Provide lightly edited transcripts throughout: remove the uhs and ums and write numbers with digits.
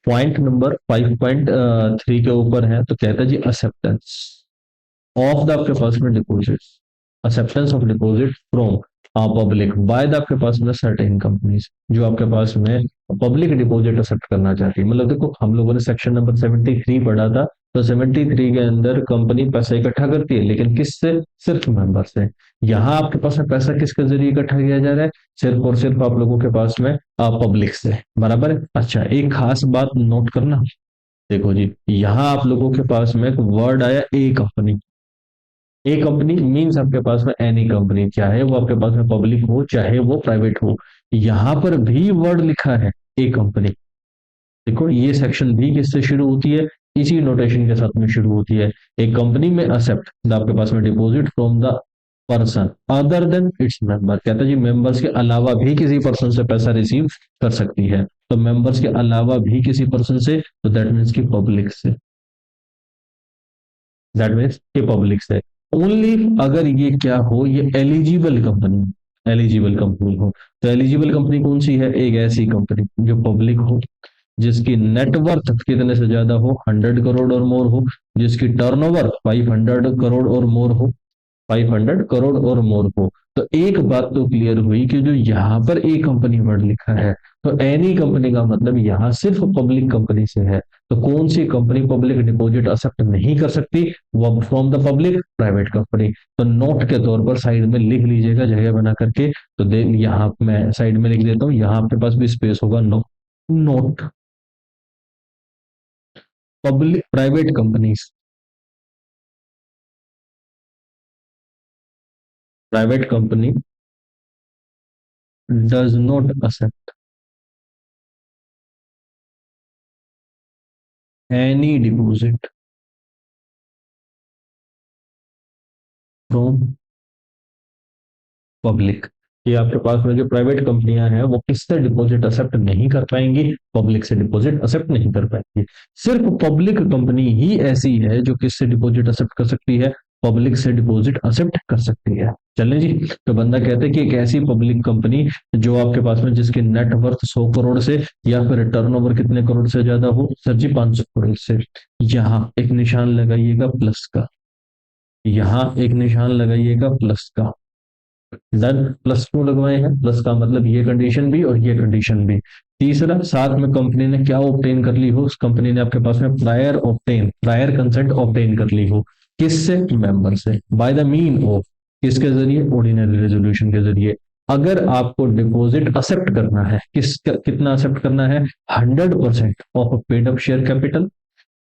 Point number 5.3 के ऊपर है, तो कहता है जी एक्सेप्टेंस ऑफ द आपके पास में deposit, acceptance of deposit from public by the आपके पास में सर्टेन कंपनीज, जो आपके पास में पब्लिक डिपॉजिट एक्सेप्ट करना चाहती है। मतलब देखो हम लोगों ने सेक्शन नंबर 73 पढ़ा था, तो 73 के अंदर कंपनी पैसा इकट्ठा करती है, लेकिन किससे? सिर्फ मेंबर से। यहाँ आपके पास में पैसा किसके जरिए इकट्ठा किया जा रहा है? सिर्फ और सिर्फ आप लोगों के पास में पब्लिक से, बराबर है। अच्छा, एक खास बात नोट करना, देखो जी यहाँ आप लोगों के पास में एक वर्ड आया ए कंपनी। ए कंपनी मीन्स आपके पास में एनी कंपनी, चाहे वो आपके पास में पब्लिक हो चाहे वो प्राइवेट हो। यहाँ पर भी वर्ड लिखा है ए कंपनी। देखो ये सेक्शन भी किससे शुरू होती है? इसी नोटेशन के साथ में शुरू होती है। एक कंपनी में एक्सेप्ट आपके पास में deposit from the person other than its member, कहता है जी मेंबर्स के अलावा भी किसी पर्सन से पैसा रिसीव कर सकती है। तो मेंबर्स के अलावा भी किसी पर्सन से, तो दैट मीन्स की पब्लिक से, दैट मीन्स कि पब्लिक से ओनली। अगर ये क्या हो, ये एलिजिबल कंपनी, एलिजिबल कंपनी हो। तो एलिजिबल कंपनी कौन सी है? एक ऐसी कंपनी जो पब्लिक हो, जिसकी नेटवर्थ कितने से ज्यादा हो? 100 करोड़ और मोर हो, जिसकी टर्नओवर 500 करोड़ और मोर हो, 500 करोड़ और मोर हो। तो एक बात तो क्लियर हुई कि जो यहाँ पर ए कंपनी वर्ड लिखा है, तो एनी कंपनी का मतलब यहाँ सिर्फ पब्लिक कंपनी से है। तो कौन सी कंपनी पब्लिक डिपॉजिट एक्सेप्ट नहीं कर सकती? वो from the public, private company. तो नोट के तौर पर साइड में लिख लीजिएगा जगह बना करके। तो यहाँ मैं साइड में लिख देता हूँ, यहाँ आपके पास भी स्पेस होगा, note public private companies, private company does not accept any deposit from public. ये आपके पास में जो प्राइवेट कंपनियां हैं वो किससे डिपॉजिट एक्सेप्ट नहीं कर पाएंगी? पब्लिक से डिपॉजिट एक्सेप्ट नहीं कर पाएंगी। सिर्फ पब्लिक कंपनी ही ऐसी है जो किससे डिपॉजिट एक्सेप्ट कर सकती है? पब्लिक से डिपॉजिट एक्सेप्ट कर सकती है। चलें जी। तो बंदा कहते हैं कि एक ऐसी पब्लिक कंपनी जो आपके पास में जिसकी नेटवर्थ 100 करोड़ से या फिर टर्नओवर कितने करोड़ से ज्यादा हो? सर जी 500 करोड़ से। यहाँ एक निशान लगाइएगा प्लस का, यहाँ एक निशान लगाइएगा प्लस का। डन। प्लस क्यों लगवाए हैं? प्लस का मतलब ये कंडीशन भी और ये कंडीशन भी। तीसरा, साथ में कंपनी ने क्या ऑब्टेन कर ली हो? उस कंपनी ने आपके पास में प्रायर कंसेंट ऑब्टेन कर ली हो। किससे? मेंबर से, बाय द मीन ऑफ, किसके जरिए? ऑर्डिनरी रेजोल्यूशन के जरिए। अगर आपको डिपॉजिट एक्सेप्ट करना है, कितना एक्सेप्ट करना है? 100% of paid up share capital,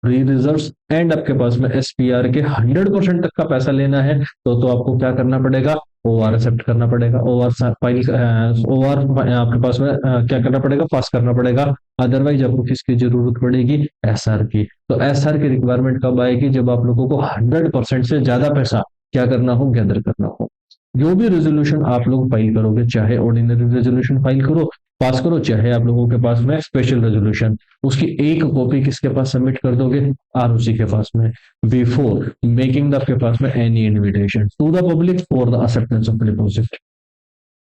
free reserves and आपके पास में एसपीआर के 100% तक का पैसा लेना है, तो आपको क्या करना पड़ेगा? ओआर एक्सेप्ट करना पड़ेगा। ओआर फाइल, ओआर आपके पास में क्या करना पड़ेगा? पास करना पड़ेगा। अदरवाइज आपको किसकी जरूरत पड़ेगी? एसआर की। तो एसआर की रिक्वायरमेंट कब आएगी? जब आप लोगों को 100% से ज्यादा पैसा क्या करना हो? गैदर करना हो। जो भी रेजोल्यूशन आप लोग फाइल करोगे, चाहे ऑर्डिनरी रेजोल्यूशन फाइल करो, पास करो, चाहे आप लोगों के पास में स्पेशल रेजोल्यूशन, उसकी एक कॉपी किसके पास सबमिट कर दोगे? आरओसी के पास में, बिफोर मेकिंग द आपके पास में any invitation to the public for the acceptance of deposit.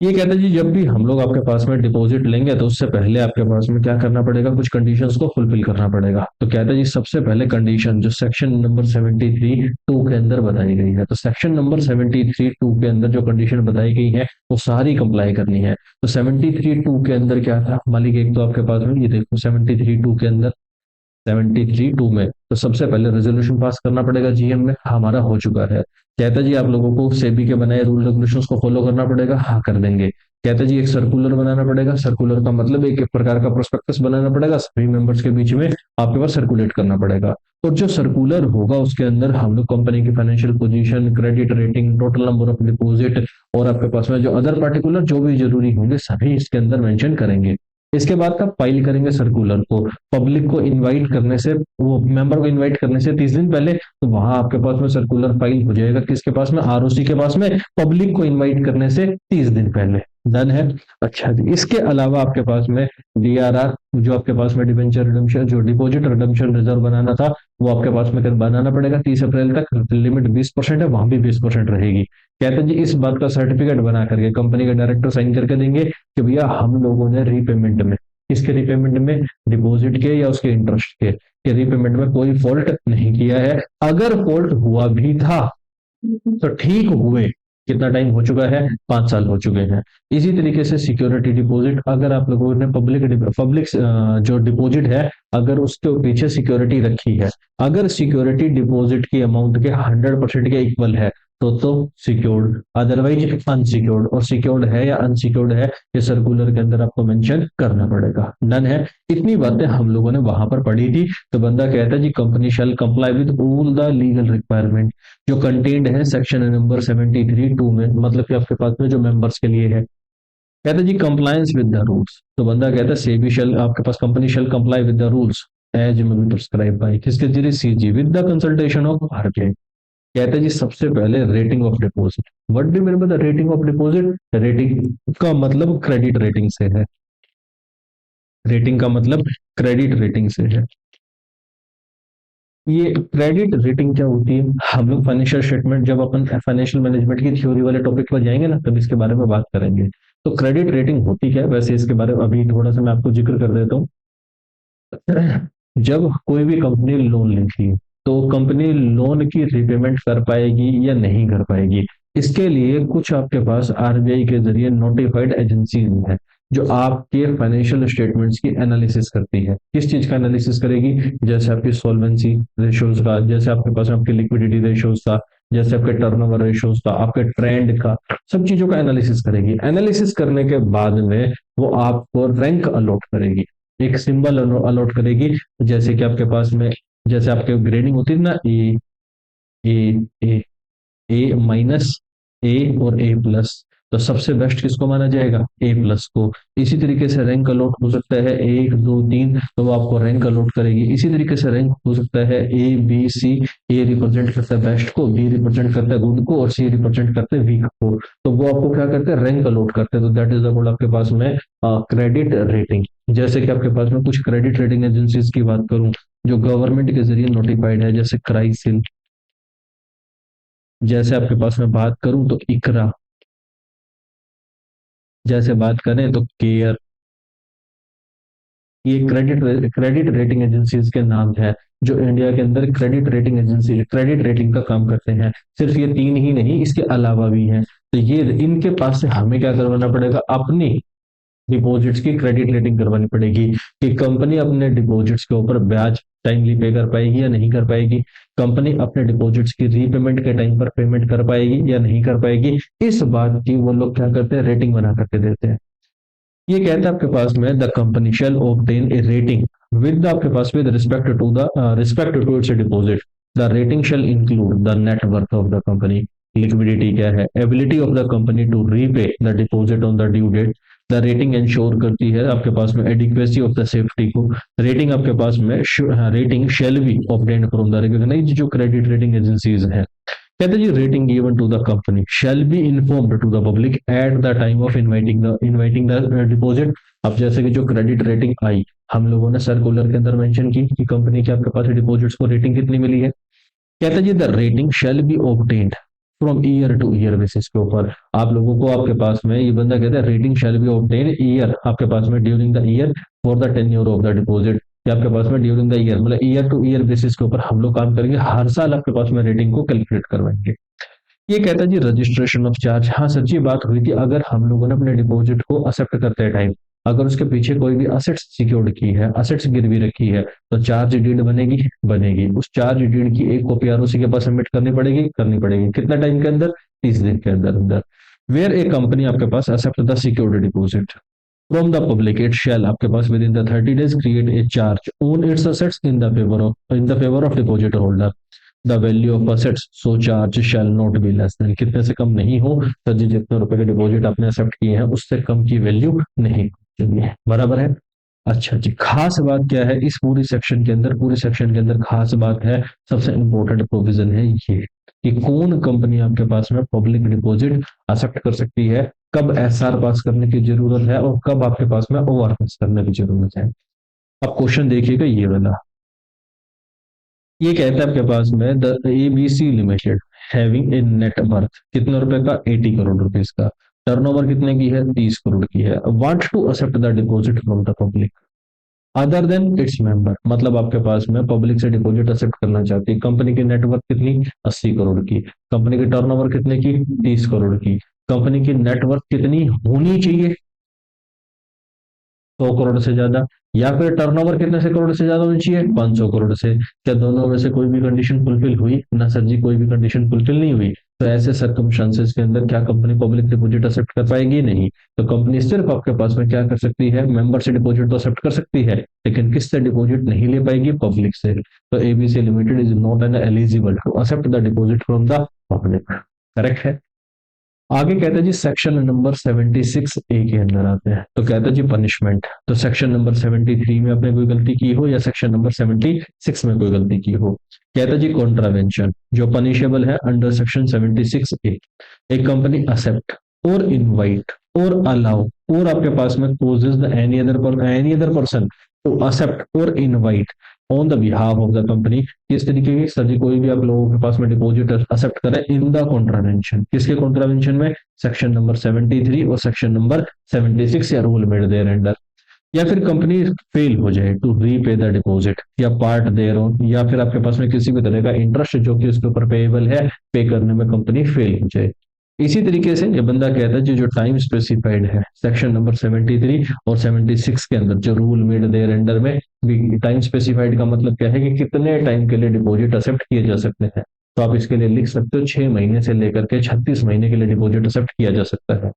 ये कहते हैं जी जब भी हम लोग आपके पास में डिपॉजिट लेंगे तो उससे पहले आपके पास में क्या करना पड़ेगा? कुछ कंडीशंस को फुलफिल करना पड़ेगा। तो कहते हैं जी सबसे पहले कंडीशन जो सेक्शन नंबर 73(2) के अंदर बताई गई है, तो सेक्शन नंबर 73(2) के अंदर जो कंडीशन बताई गई है वो सारी कंप्लाई करनी है। तो 73(2) के अंदर क्या था मालिक? एक तो आपके पास में ये देखो 73(2) के अंदर, 73(2) में तो सबसे पहले रेजोल्यूशन पास करना पड़ेगा जीएम में, हमारा हो चुका है। कहता जी आप लोगों को सेबी के बनाए रूल रेगुलेशंस को फॉलो करना पड़ेगा, हाँ कर देंगे। कहता जी एक सर्कुलर बनाना पड़ेगा, सर्कुलर का मतलब एक प्रकार का प्रोस्पेक्टस बनाना पड़ेगा, सभी मेंबर्स के बीच में आपके पास सर्कुलेट करना पड़ेगा। और जो सर्कुलर होगा उसके अंदर हम लोग कंपनी की financial position, credit rating, total number of deposit और आपके पास में जो अदर पार्टिकुलर जो भी जरूरी होंगे सभी इसके अंदर मेंशन करेंगे। इसके बाद का फाइल करेंगे सर्कुलर को, पब्लिक को इनवाइट करने से, वो मेंबर को इनवाइट करने से 30 दिन पहले, तो वहां आपके पास में सर्कुलर फाइल हो जाएगा किसके पास में? आरओसी के पास में, पब्लिक को इनवाइट करने से 30 दिन पहले। डन है। अच्छा जी, इसके अलावा आपके पास में डीआरआर, जो आपके पास में डिबेंचर रिडम्पशन, जो डिपॉजिट रिडम्पशन रिजर्व बनाना था वो आपके पास में बनाना पड़ेगा 30 अप्रैल तक। लिमिट 20% है, वहां भी 20% रहेगी। कहते हैं जी इस बात का सर्टिफिकेट बना करके कंपनी के डायरेक्टर साइन करके देंगे कि भैया हम लोगों ने रीपेमेंट में किसके रिपेमेंट में, डिपॉजिट के या उसके इंटरेस्ट के रिपेमेंट में कोई फॉल्ट नहीं किया है। अगर फॉल्ट हुआ भी था तो ठीक हुए कितना टाइम हो चुका है, 5 साल हो चुके हैं। इसी तरीके से सिक्योरिटी डिपॉजिट, अगर आप लोगों ने पब्लिक जो डिपॉजिट है, अगर उसके पीछे सिक्योरिटी रखी है, अगर सिक्योरिटी डिपॉजिट की अमाउंट के 100% के इक्वल है तो सिक्योर्ड, अदरवाइज अनसिक्योर्ड। और सिक्योर्ड है या अनसिक्योर्ड है ये सर्कुलर के अंदर आपको मेंशन करना पड़ेगा। डन है। इतनी बातें हम लोगों ने वहां पर पढ़ी थी। तो बंदा कहता है जी company shall comply with all the legal requirement जो कंटेन्ड है सेक्शन नंबर 73(2) में, मतलब कि आपके पास में जो मेंबर्स के लिए है। कहता है जी कंप्लायंस विद द रूल्स, तो बंदा कहता है सेबी शैल, आपके पास company shall comply with the rules as may be prescribe by, किसके जरिए, CG with the consultation of RBI. कहता है जी सबसे पहले rating of deposit. What do mean by the rating of deposit? Rating का मतलब क्रेडिट रेटिंग से है। रेटिंग का मतलब क्रेडिट रेटिंग से है। ये क्रेडिट रेटिंग क्या होती है, हम लोग फाइनेंशियल स्टेटमेंट, जब अपन फाइनेंशियल मैनेजमेंट की थ्योरी वाले टॉपिक पर जाएंगे ना, तब इसके बारे में बात करेंगे। तो क्रेडिट रेटिंग होती क्या है, वैसे इसके बारे में अभी थोड़ा सा मैं आपको जिक्र कर देता हूँ। जब कोई भी कंपनी लोन लेती है तो कंपनी लोन की रिपेमेंट कर पाएगी या नहीं कर पाएगी, इसके लिए कुछ आपके पास आरबीआई के जरिए नोटिफाइड एजेंसी है जो आपके फाइनेंशियल स्टेटमेंट्स की एनालिसिस करती है। किस चीज का एनालिसिस करेगी? जैसे आपकी सॉल्वेंसी रेशियोज का, जैसे आपके पास आपके लिक्विडिटी रेशियोज का, जैसे आपके टर्नओवर रेशियोज का, आपके ट्रेंड का, सब चीजों का एनालिसिस करेगी। एनालिसिस करने के बाद में वो आपको रैंक अलॉट करेगी, एक सिंबल अलॉट करेगी। जैसे कि आपके पास में, जैसे आपके ग्रेडिंग होती है ना, ए ए ए माइनस, ए और ए प्लस, तो सबसे बेस्ट किसको माना जाएगा? ए प्लस को। इसी तरीके से रैंक अलॉट हो सकता है 1 2 3, तो वो आपको रैंक अलॉट करेगी। इसी तरीके से रैंक हो सकता है A B C. A represent करता है बेस्ट को, बी रिप्रेजेंट करता है गुड को, और सी रिप्रेजेंट करता है वीक को। तो वो आपको क्या करते हैं? रैंक अलॉट करते हैं। तो दैट इज अबाउट आपके पास में क्रेडिट रेटिंग। जैसे कि आपके पास में कुछ क्रेडिट रेटिंग एजेंसीज की बात करूं जो गवर्नमेंट के जरिए नोटिफाइड है, जैसे क्राइसिल, जैसे आपके पास में बात करूं तो इकरा, जैसे बात करें तो केयर, ये क्रेडिट रेटिंग एजेंसीज के नाम है जो इंडिया के अंदर credit rating agency credit rating का काम करते हैं। सिर्फ ये तीन ही नहीं, इसके अलावा भी हैं। तो ये इनके पास से हमें क्या करवाना पड़ेगा? अपनी डिपॉजिट्स की क्रेडिट रेटिंग करवानी पड़ेगी कि कंपनी अपने डिपॉजिट्स के ऊपर ब्याज टाइमली पे कर पाएगी या नहीं कर पाएगी, कंपनी अपने डिपॉजिट्स की रीपेमेंट के टाइम पर पेमेंट कर पाएगी या नहीं कर पाएगी। इस बात की वो लोग क्या करते हैं? रेटिंग बना करके देते हैं। ये कहता है आपके पास में the company shall obtain a rating with आपके पास with respect to its deposit. The rating shall include the net worth of the company, liquidity क्या है, ability of the company to repay the deposit on the due date. The rating ensure करती है आपके पास में adequacy of the safety को। Rating आपके पास में rating shall be obtained from the recognised जो क्रेडिट रेटिंग एजेंसीज है। कहते जी rating given to the company shall be informed to the public at the time of inviting the deposit. अब जैसे कि जो क्रेडिट रेटिंग आई, हम लोगों ने सर्कुलर के अंदर मेंशन की कि कंपनी के आपके पास डिपॉजिट्स को रेटिंग कितनी मिली है। कहते जी the rating shall be obtained from year to year basis के ऊपर। आप लोगों को आपके पास में ये बंदा कहता है rating shall B obtain year, आपके पास में during the year for the tenure of the deposit. या आपके पास में ड्यूरिंग द ईयर मतलब ईयर टू ईयर बेसिस के ऊपर हम लोग काम करेंगे, हर साल आपके पास में रेटिंग को कैलकुलेट करवाएंगे। ये कहता है जी रजिस्ट्रेशन ऑफ चार्ज। हाँ सच्ची बात हुई थी, अगर हम लोगों ने अपने डिपॉजिट को एक्सेप्ट करते टाइम अगर उसके पीछे कोई भी असेट्स सिक्योर्ड की है, असेट्स गिरवी रखी है, तो चार्ज डीड बनेगी, बनेगी। उस चार्ज डीड की एक कॉपी आरओसी के पास सबमिट करनी पड़ेगी, करनी पड़ेगी। कितना टाइम के अंदर? 30 दिन के अंदर अंदर। वेयर ए कंपनी आपके पास accept the secured deposit from the public, it shall आपके पास within the 30 days create a charge on its assets in the favour of deposit holder. The value of assets so charge shall not be less than, कितने से कम नहीं हो, तो जितने रुपए के डिपॉजिट आपने एक्सेप्ट किए हैं उससे कम की वैल्यू नहीं चाहिए। बराबर है। अच्छा जी, खास बात क्या है इस पूरी सेक्शन के अंदर? पूरे सेक्शन के अंदर खास बात है, सबसे इंपॉर्टेंट प्रोविजन है ये कि कौन कंपनी आपके पास में पब्लिक डिपॉजिट एक्सेप्ट कर सकती है, कब एसआर पास करने की जरूरत है और कब आपके पास में ओआर पास करने की जरूरत है। अब क्वेश्चन देखिएगा ये वाला। ये कहता है आपके पास में the ABC limited having a net worth कितने रुपए का? 80 करोड़ रुपीस का। टर्नओवर कितने की है, 30 करोड़ की है, want to accept the deposit from the public other than its member, मतलब आपके पास में पब्लिक से डिपॉजिट एक्सेप्ट करना चाहती है। कंपनी की नेटवर्थ कितनी, 80 करोड़ की। कंपनी की टर्नओवर कितने की, 30 करोड़ की। कंपनी की नेटवर्थ कितनी होनी चाहिए, 100 करोड़ से ज्यादा। या फिर टर्नओवर कितने से करोड़ से ज्यादा होनी चाहिए, 500 करोड़ से। क्या दोनों में से कोई भी कंडीशन फुलफिल हुई ना सर जी, कोई भी कंडीशन फुलफिल नहीं हुई। तो ऐसे सर्कमस्टांसेस के अंदर क्या कंपनी पब्लिक डिपॉजिट एक्सेप्ट कर पाएगी, नहीं। तो कंपनी सिर्फ आपके पास में क्या कर सकती है, मेंबर से डिपॉजिट तो एक्सेप्ट कर सकती है, लेकिन किससे डिपॉजिट नहीं ले पाएगी, पब्लिक से। तो ABC limited is not an eligible to accept the deposit from the public. Correct है। आगे कहते हैं जी सेक्शन नंबर 76 ए के अंदर आते हैं, तो कहते हैं जी पनिशमेंट। तो सेक्शन नंबर 73 में आपने कोई गलती की हो या सेक्शन नंबर 76 में कोई गलती की हो, कहता है जी कॉन्ट्रावेंशन जो पनिशेबल है अंडर सेक्शन 76 ए। एक company accept or invite or allow और आपके पास में causes the any other person to accept or invite on the behalf of the company. किस तरीके की, सर जी कोई भी आप लोगों के पास में डिपॉजिट एक्सेप्ट करे इन द कॉन्ट्रावेंशन, किसके कॉन्ट्रावेंशन में, सेक्शन नंबर 73 और सेक्शन नंबर 76 या रूल मेड देयर अंडर। या फिर कंपनी फेल हो जाए टू रीपे द डिपॉजिट या पार्ट देयर ऑन, या फिर आपके पास में किसी भी तरह का इंटरेस्ट जो कि उसके ऊपर पेएबल है, पे करने में कंपनी फेल हो जाए। इसी तरीके से ये बंदा कहता है जो टाइम स्पेसिफाइड है सेक्शन नंबर 73 और 76 के अंदर, जो रूल मेड देयर अंडर में टाइम स्पेसिफाइड का मतलब क्या है कि कितने टाइम के लिए डिपॉजिट एक्सेप्ट किए जा सकते हैं। तो आप इसके लिए लिख सकते हो 6 महीने से लेकर के 36 महीने के लिए डिपॉजिट एक्सेप्ट किया जा सकता है।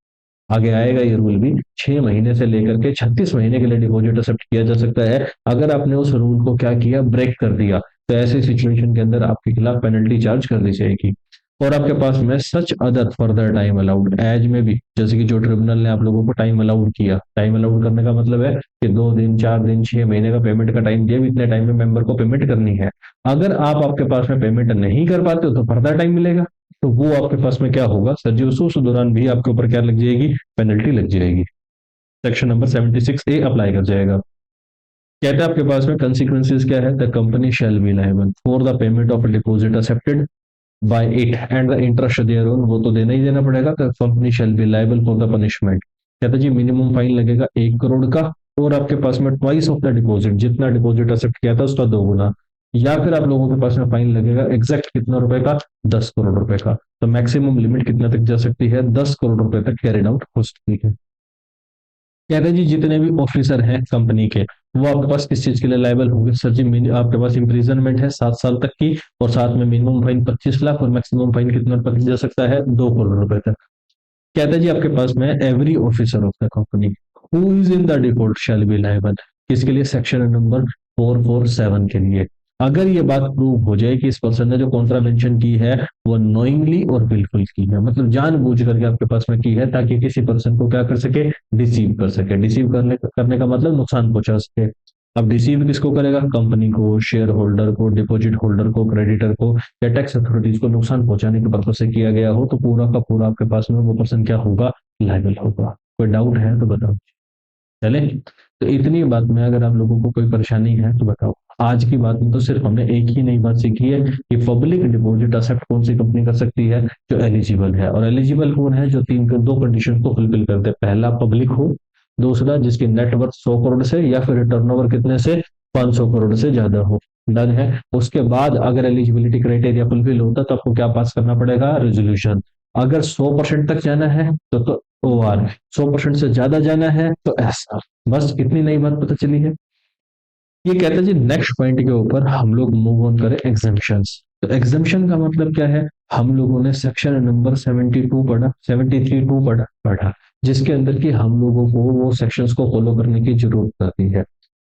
आगे आएगा ये रूल भी, 6 महीने से लेकर के 36 महीने के लिए डिपॉजिट एक्सेप्ट किया जा सकता है। अगर आपने उस रूल को क्या किया, ब्रेक कर दिया, तो ऐसे सिचुएशन के अंदर आपके खिलाफ पेनल्टी चार्ज कर दी जाएगी। और आपके पास में such other further time allowed as में भी, जैसे कि जो ट्रिब्यूनल ने आप लोगों को टाइम अलाउड किया, टाइम अलाउड करने का मतलब है कि 2 दिन 4 दिन 6 महीने का पेमेंट का टाइम दिया, इतने टाइम में मेंबर को पेमेंट करनी है। अगर आप आपके पास में पेमेंट नहीं कर पाते हो तो फर्दर टाइम मिलेगा, तो वो आपके पास में क्या होगा सर जी, उस दौरान भी आपके ऊपर क्या लग जाएगी, पेनल्टी लग जाएगी। सेक्शन नंबर 76 ए अप्लाई कर जाएगा। कहते हैं आपके पास में कंसिक्वेंसेस क्या है, the company shall be liable for the payment of deposit accepted by it and the interest thereon, वो तो देना ही देना पड़ेगा। The company shall be liable for the punishment, कहते हैं जी मिनिमम फाइन लगेगा 1 करोड़ का, और आपके पास में ट्वाइस ऑफ द डिपॉजिट, जितना डिपॉजिट एक्सेप्ट किया था उसका 2 गुना। या फिर आप लोगों के पास में फाइन लगेगा एग्जैक्ट कितना रुपए का, 10 करोड़ रुपए का। तो मैक्सिमम लिमिट कितना तक जा सकती है, 10 करोड़ रुपए तक कैरिड आउट हो सकती है। कहते हैं जी जितने भी ऑफिसर हैं कंपनी के, वो आपके पास किस चीज के लिए लायबल होंगे, सर जी आपके पास इंप्रिजनमेंट है 7 साल तक की, और साथ में मिनिमम फाइन 25 लाख और मैक्सिमम फाइन कितना तक जा सकता है, 2 करोड़ रुपए तक। कहता है जी आपके पास में every officer of the company who is in the default shell be liable, किसके लिए, सेक्शन नंबर 447 के लिए। अगर ये बात प्रूव हो जाए कि इस पर्सन ने जो कॉन्ट्रावेंशन की है वो नोइंगली और विलफुल की है, मतलब जानबूझ करके आपके पास में की है, ताकि किसी पर्सन को क्या कर सके, डिसीव कर सके। डिसीव करने का मतलब नुकसान पहुंचा सके। अब डिसीव किसको करेगा, कंपनी को, शेयर होल्डर को, डिपॉजिट होल्डर को, क्रेडिटर को, या टैक्स अथॉरिटीज को नुकसान पहुंचाने के पर्पज से किया गया हो, तो पूरा का पूरा आपके पास में वो पर्सन क्या होगा, लायबल होगा। कोई डाउट है तो बताओ। चले, तो इतनी बात में अगर आप लोगों को कोई परेशानी है तो बताओ। आज की बात में तो सिर्फ हमने एक ही नई बात सीखी है कि पब्लिक डिपॉजिट एक्सेप्ट कौन सी कंपनी कर सकती है, जो एलिजिबल है। और एलिजिबल कौन है, जो दो कंडीशन को फुलफिल करते हैं, पहला पब्लिक हो, दूसरा जिसकी नेटवर्थ 100 करोड़ से या फिर टर्नओवर कितने से, 500 करोड़ से ज्यादा हो। डन है। उसके बाद अगर एलिजिबिलिटी क्राइटेरिया फुलफिल होता तो आपको क्या पास करना पड़ेगा, रेजोल्यूशन। अगर 100% तक जाना है तो OR, 100% से ज्यादा जाना है तो SR। बस इतनी नई बात पता चली है। ये कहते हैं जी नेक्स्ट पॉइंट के ऊपर हम लोग मूव ऑन करें, एग्जाम्पशंस। तो एग्जाम्पशन का मतलब क्या है, हम लोगों ने सेक्शन नंबर 72 पढ़ा, 73 पढ़ा, जिसके अंदर की हम लोगों को वो सेक्शंस को फॉलो करने की जरूरत आती है।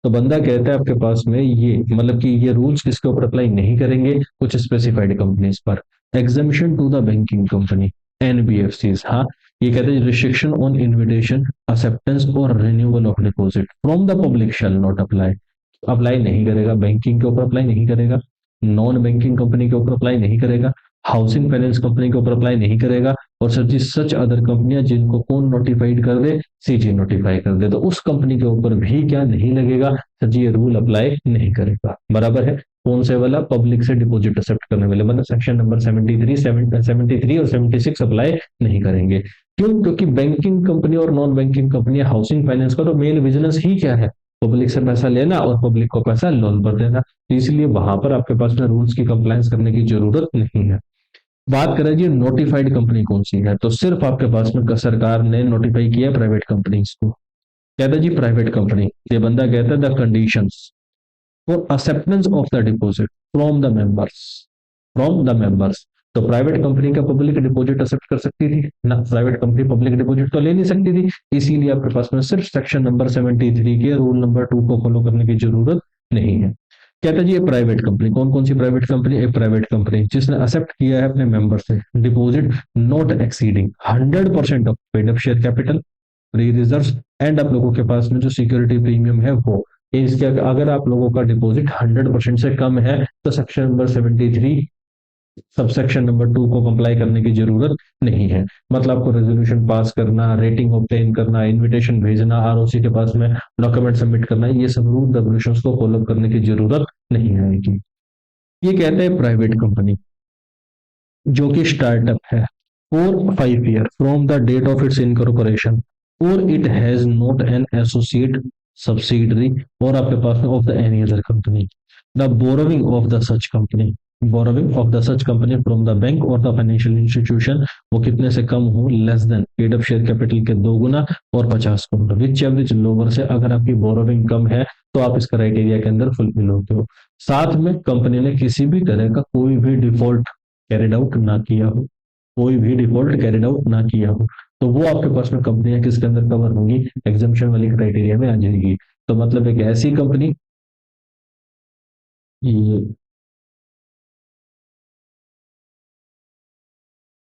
तो बंदा कहता है आपके पास में ये, मतलब कि ये रूल्स किसके ऊपर अप्लाई नहीं करेंगे, कुछ स्पेसिफाइड कंपनीज पर। Exemption to the banking company, NBFCs, हाँ। ये कहते हैं रिस्ट्रिक्शन ऑन इन्विटेशन, एक्सेप्टेंस और renewal of deposit from the public shall not apply. Apply नहीं करेगा, बैंकिंग के ऊपर अप्लाई नहीं करेगा, नॉन बैंकिंग कंपनी के ऊपर अप्लाई नहीं करेगा, हाउसिंग फाइनेंस कंपनी के ऊपर अप्लाई नहीं करेगा, और सर जी सच अदर कंपनियां जिनको कौन नोटिफाइड कर दे, CG नोटिफाई कर दे, तो उस कंपनी के ऊपर भी क्या नहीं लगेगा, सर जी ये रूल अप्लाई नहीं करेगा। बराबर है। कौन से वाला? पब्लिक से डिपॉजिट एक्सेप्ट करने वाले, मतलब सेक्शन नंबर 73, 73 और 76 अप्लाई नहीं करेंगे। क्यों? क्योंकि बैंकिंग कंपनी और non banking company, housing finance का तो मेन बिजनेस ही क्या है? पब्लिक से पैसा लेना और पब्लिक को पैसा लोन पर देना। तो इसलिए वहां पर आपके पास में रूल्स की कंप्लायंस करने की जरूरत नहीं है। बात करें जी नोटिफाइड कंपनी कौन सी है, तो सिर्फ आपके पास में सरकार ने नोटिफाई किया प्राइवेट कंपनीज को। कहता है जी प्राइवेट कंपनी, ये बंदा कहता है the conditions for acceptance of the deposit from the members, from the members. तो प्राइवेट कंपनी का पब्लिक डिपॉजिट एक्सेप्ट कर सकती थी ना? प्राइवेट कंपनी पब्लिक डिपॉजिट तो ले नहीं सकती थी। इसीलिए आपके पास में सिर्फ सेक्शन नंबर 73 के रूल नंबर 2 को फॉलो करने की जरूरत नहीं है। कहता है जी ये प्राइवेट कंपनी, कौन कौन सी प्राइवेट कंपनी? एक प्राइवेट कंपनी जिसने एक्सेप्ट किया है अपने मेंबर से deposit not exceeding 100% of paid up share capital, free reserve, and आप लोगों के पास में जो सिक्योरिटी प्रीमियम है वो। इसके अगर आप लोगों का डिपॉजिट 100% से कम है तो section number 73 sub section number 2 को कंप्लाई करने की जरूरत नहीं है। मतलब आपको रेजोल्यूशन पास करना, रेटिंग ऑब्टेन करना, इनविटेशन भेजना, आरओसी के पास में डॉक्यूमेंट सबमिट करना, ये सब रूल रेगुलेशंस को फॉलो करने की जरूरत नहीं आएगी। ये कहते हैं प्राइवेट कंपनी जो कि स्टार्टअप है for 5 year from the date of its incorporation और it has not an associate subsidiary और आपके पास में of the any other company the borrowing of the such company, borrowing of the such company from the bank और the financial institution, वो कितने से कम हो? Less than paid up share capital के 2 गुना और 50 करोड़, विच एवरेज लोअर से अगर आपकी बोरोविंग कम है तो आप इस क्राइटेरिया के अंदर फुलफिल होते हो। साथ में कंपनी ने किसी भी तरह का कोई भी डिफॉल्ट कैरिड आउट ना किया हो, कोई भी डिफॉल्ट कैरिड आउट ना किया हो, तो वो आपके पास में कंपनियां किसके अंदर कवर होंगी? एग्जाम्पशन वाली क्राइटेरिया में आ जाएगी। तो मतलब एक ऐसी कंपनी, ये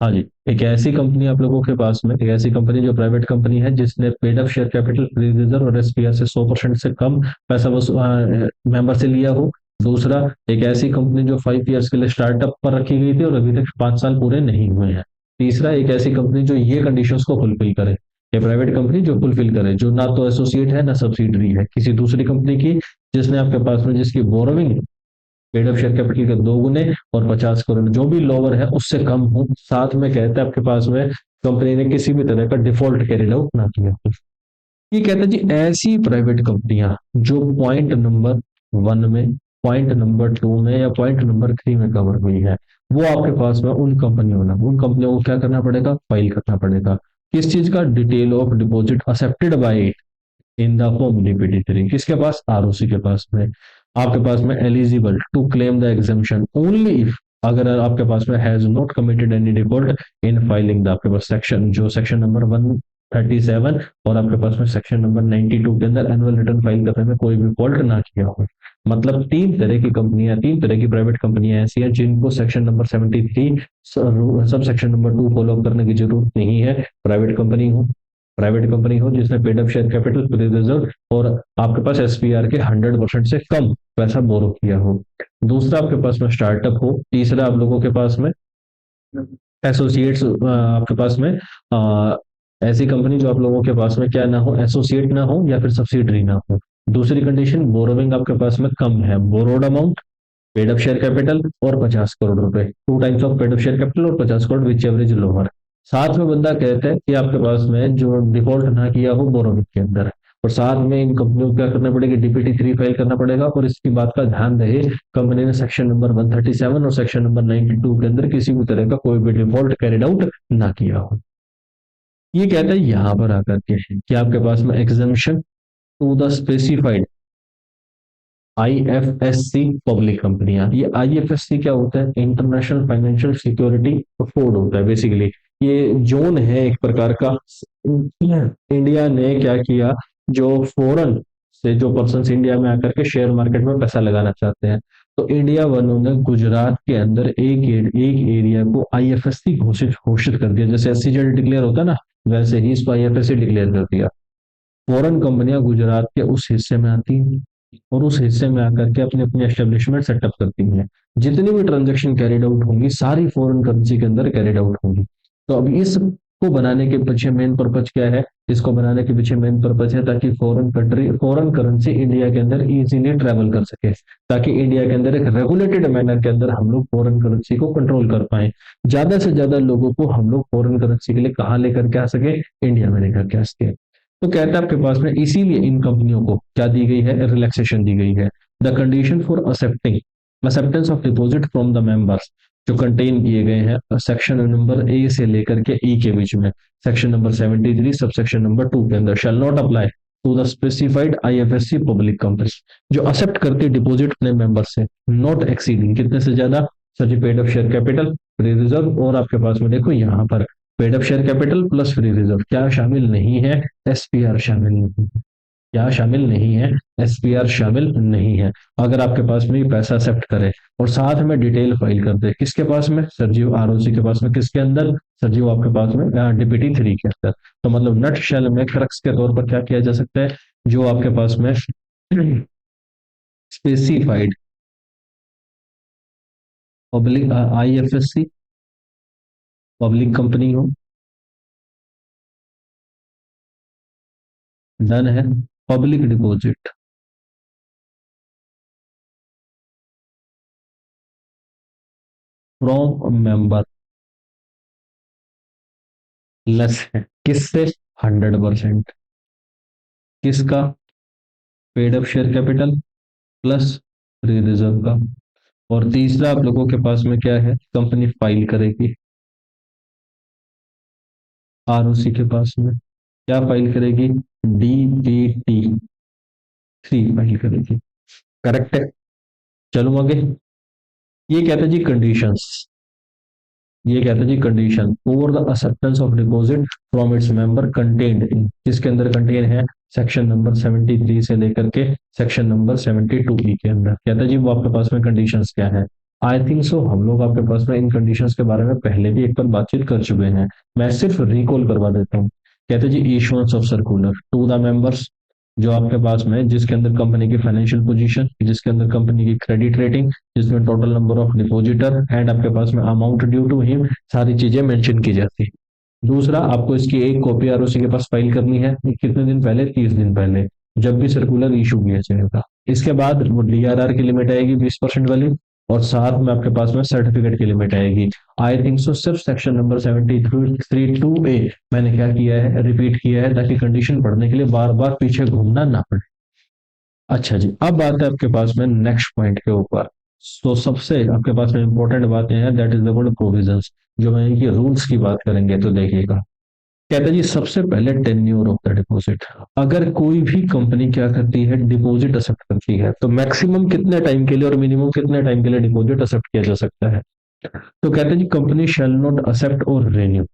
हाँ जी, एक ऐसी कंपनी आप लोगों के पास में, एक ऐसी कंपनी जो प्राइवेट कंपनी है जिसने paid up share capital, free reserve और एसपीआर से 100% से कम पैसा मेंबर से लिया हो। दूसरा, एक ऐसी कंपनी जो 5 ईयर्स के लिए स्टार्टअप पर रखी गई थी और अभी तक 5 साल पूरे नहीं हुए हैं। तीसरा, एक ऐसी कंपनी जो ये कंडीशंस को फुलफिल करे, ये प्राइवेट कंपनी जो फुलफिल करे, जो ना तो एसोसिएट है ना सब्सिडरी है किसी दूसरी कंपनी की, जिसने आपके पास में जिसकी borrowing paid up share capital के 2 गुने और 50 करोड़ जो भी लोअर है उससे कम हो। साथ में कहता है आपके पास में कंपनी ने किसी भी तरह का डिफॉल्ट कैरिड आउट ना किया। ये कहता है जी ऐसी प्राइवेट कंपनियां जो पॉइंट नंबर 1 में, पॉइंट नंबर 2 में या पॉइंट नंबर 3 में कवर हुई है, वो आपके पास में उन कंपनियों को क्या करना पड़ेगा? फाइल करना पड़ेगा। किस चीज का? Detail of deposit accepted by in the form DPT three, किसके पास? आरओसी के पास में। आपके पास में eligible to claim the exemption only if, अगर आपके पास में has not committed any default in filing the, आपके पास सेक्शन जो सेक्शन नंबर 137 और आपके पास में सेक्शन नंबर 92 के अंदर एनुअल रिटर्न फाइल करने में कोई भी फॉल्ट ना किया हो। मतलब 3 तरह की कंपनियां, 3 तरह की प्राइवेट कंपनियां ऐसी हैं जिनको section number 73 sub section number 2 follow करने की जरूरत नहीं है। प्राइवेट कंपनी हो जिसने paid up share capital, free reserve और आपके पास एसपीआर के 100% से कम पैसा बोरो किया हो। दूसरा, आपके पास में स्टार्टअप हो। तीसरा, आप लोगों के पास में एसोसिएट्स, आपके पास में ऐसी कंपनी जो आप लोगों के पास में क्या ना हो? एसोसिएट ना हो या फिर सब्सिडरी ना हो। दूसरी कंडीशन, बोरोविंग आपके पास में कम है, borrowed amount, paid up share capital और 50 करोड़ रुपए, 2 times of paid up share capital और 50 करोड़ विच एवरेज लोअर। साथ में बंदा कहता है कि आपके पास में जो डिफॉल्ट ना किया हो बोरोविंग के अंदर, और साथ में इन कंपनियों को क्या करना पड़ेगा? डीपीटी3 फाइल करना पड़ेगा। और इसकी बात का ध्यान रहे, कंपनी ने सेक्शन नंबर 137 और सेक्शन नंबर 92 के अंदर किसी भी तरह का कोई भी डिफॉल्ट कैरिड आउट ना किया हो। ये कहता है यहां पर आकर के कि आपके पास में exemption to the specified IFSC public कंपनियां। ये आईएफएससी क्या होता है? इंटरनेशनल फाइनेंशियल सिक्योरिटी कोड होता है बेसिकली। ये जोन है एक प्रकार का। इंडिया ने क्या किया, जो फॉरेन से जो पर्सन इंडिया में आकर के शेयर मार्केट में पैसा लगाना चाहते हैं, तो इंडिया वालों ने गुजरात के अंदर एक एरिया को आईएफएससी घोषित घोषित कर दिया। जैसे एससीजेड डिक्लेयर होता है ना, वैसे ही इसको आईएफएससी डिक्लेयर कर दिया। फॉरेन कंपनियां गुजरात के उस हिस्से में आती हैं और उस हिस्से में आकर के अपने अपने एस्टेब्लिशमेंट सेटअप करती हैं। जितनी भी ट्रांजेक्शन कैरिड आउट होंगी सारी फॉरेन करेंसी के अंदर कैरिड आउट होंगी। तो अब इस को बनाने के पीछे मेन पर्पज क्या है? इसको बनाने के पीछे मेन पर्पज है ताकि फॉरेन करेंसी इंडिया के अंदर इजीली ट्रेवल कर सके, ताकि इंडिया के अंदर एक रेगुलेटेड मैनर के अंदर हम लोग फॉरेन करेंसी को कंट्रोल कर पाए, ज्यादा से ज्यादा लोगों को हम लोग फॉरेन करेंसी के लिए कहाँ लेकर के आ सके? इंडिया में लेकर के आ सके। तो कहता है आपके पास में इसीलिए इन कंपनियों को क्या दी गई है? रिलैक्सेशन दी गई है। The condition for acceptance of deposit from the members जो कंटेन किए गए हैं सेक्शन नंबर ए से लेकर के ई के बीच में, section number 73 sub section number 2 के अंदर, shall not apply to the specified IFSC public company जो एक्सेप्ट करती डिपॉजिट अपने मेंबर से, नॉट एक्सीडिंग कितने से ज्यादा? सर जी paid of share capital, free reserve, और आपके पास में देखो यहाँ पर paid up share capital plus free reserve क्या शामिल नहीं है? एसपीआर शामिल नहीं है। क्या शामिल नहीं है? एसपीआर शामिल नहीं है। अगर आपके पास में ये पैसा एक्सेप्ट करे और साथ में डिटेल फाइल कर दे, किसके पास में? सर जी आरओसी के पास में। किसके अंदर? सर जी आपके पास में डीपीटी 3 के अंदर। तो मतलब नट शेल में क्रक्स के तौर पर क्या किया जा सकता है? जो आपके पास में specified public IFSC public company हो, डन है, public deposit from member less है किससे? 100%। किसका? Paid up share capital plus free reserve का। और तीसरा आप लोगों के पास में क्या है? कंपनी फाइल करेगी आरओसी के पास में, क्या फाइल करेगी? DPT 3 फाइल करेगी। करेक्ट है। चलो आगे। ये कहते हैं जी कंडीशंस, ये कहते हैं जी condition for the acceptance of deposit from its member contained in, किसके अंदर कंटेन है? सेक्शन नंबर 73 से लेकर के सेक्शन नंबर 72 ई के अंदर। कहता है जी वो आपके पास में कंडीशंस क्या है? आई थिंक सो हम लोग आपके पास में इन कंडीशंस के बारे में पहले भी एक बार बातचीत कर चुके हैं, मैं सिर्फ रिकॉल करवा देता हूँ। कहते हैं जी issuance of circular to the members जो आपके पास में, जिसके अंदर कंपनी की फाइनेंशियल पोजीशन, जिसके अंदर कंपनी की क्रेडिट रेटिंग, जिसमें total number of depositor and आपके पास में अमाउंट ड्यू टू हिम, सारी चीजें मेंशन की जाती है। दूसरा आपको इसकी एक कॉपी आरओसी के पास फाइल करनी है, कितने दिन पहले? 30 दिन पहले, जब भी सर्कुलर इशू किया जाएगा। इसके बाद वो डीआरआर की लिमिट आएगी 20% वाली, और साथ में आपके पास में सर्टिफिकेट की लिमिट आएगी। आई थिंक सो सिर्फ सेक्शन नंबर 73(2)(a) मैंने क्या किया है? रिपीट किया है, ताकि कंडीशन पढ़ने के लिए बार बार पीछे घूमना ना पड़े। अच्छा जी, अब आता है आपके पास में नेक्स्ट पॉइंट के ऊपर। तो सबसे आपके पास में इंपॉर्टेंट बातें हैं, दैट इज द प्रोविजंस, जो मैं इनकी रूल्स की बात करेंगे तो देखिएगा। कहता है जी सबसे पहले टेन्योर ऑफ द डिपॉजिट। अगर कोई भी कंपनी क्या करती है? डिपॉजिट एक्सेप्ट करती है, तो मैक्सिमम कितने टाइम के लिए और मिनिमम कितने टाइम के लिए डिपॉजिट एक्सेप्ट किया जा सकता है? तो कहते हैं जी company shall not accept or renew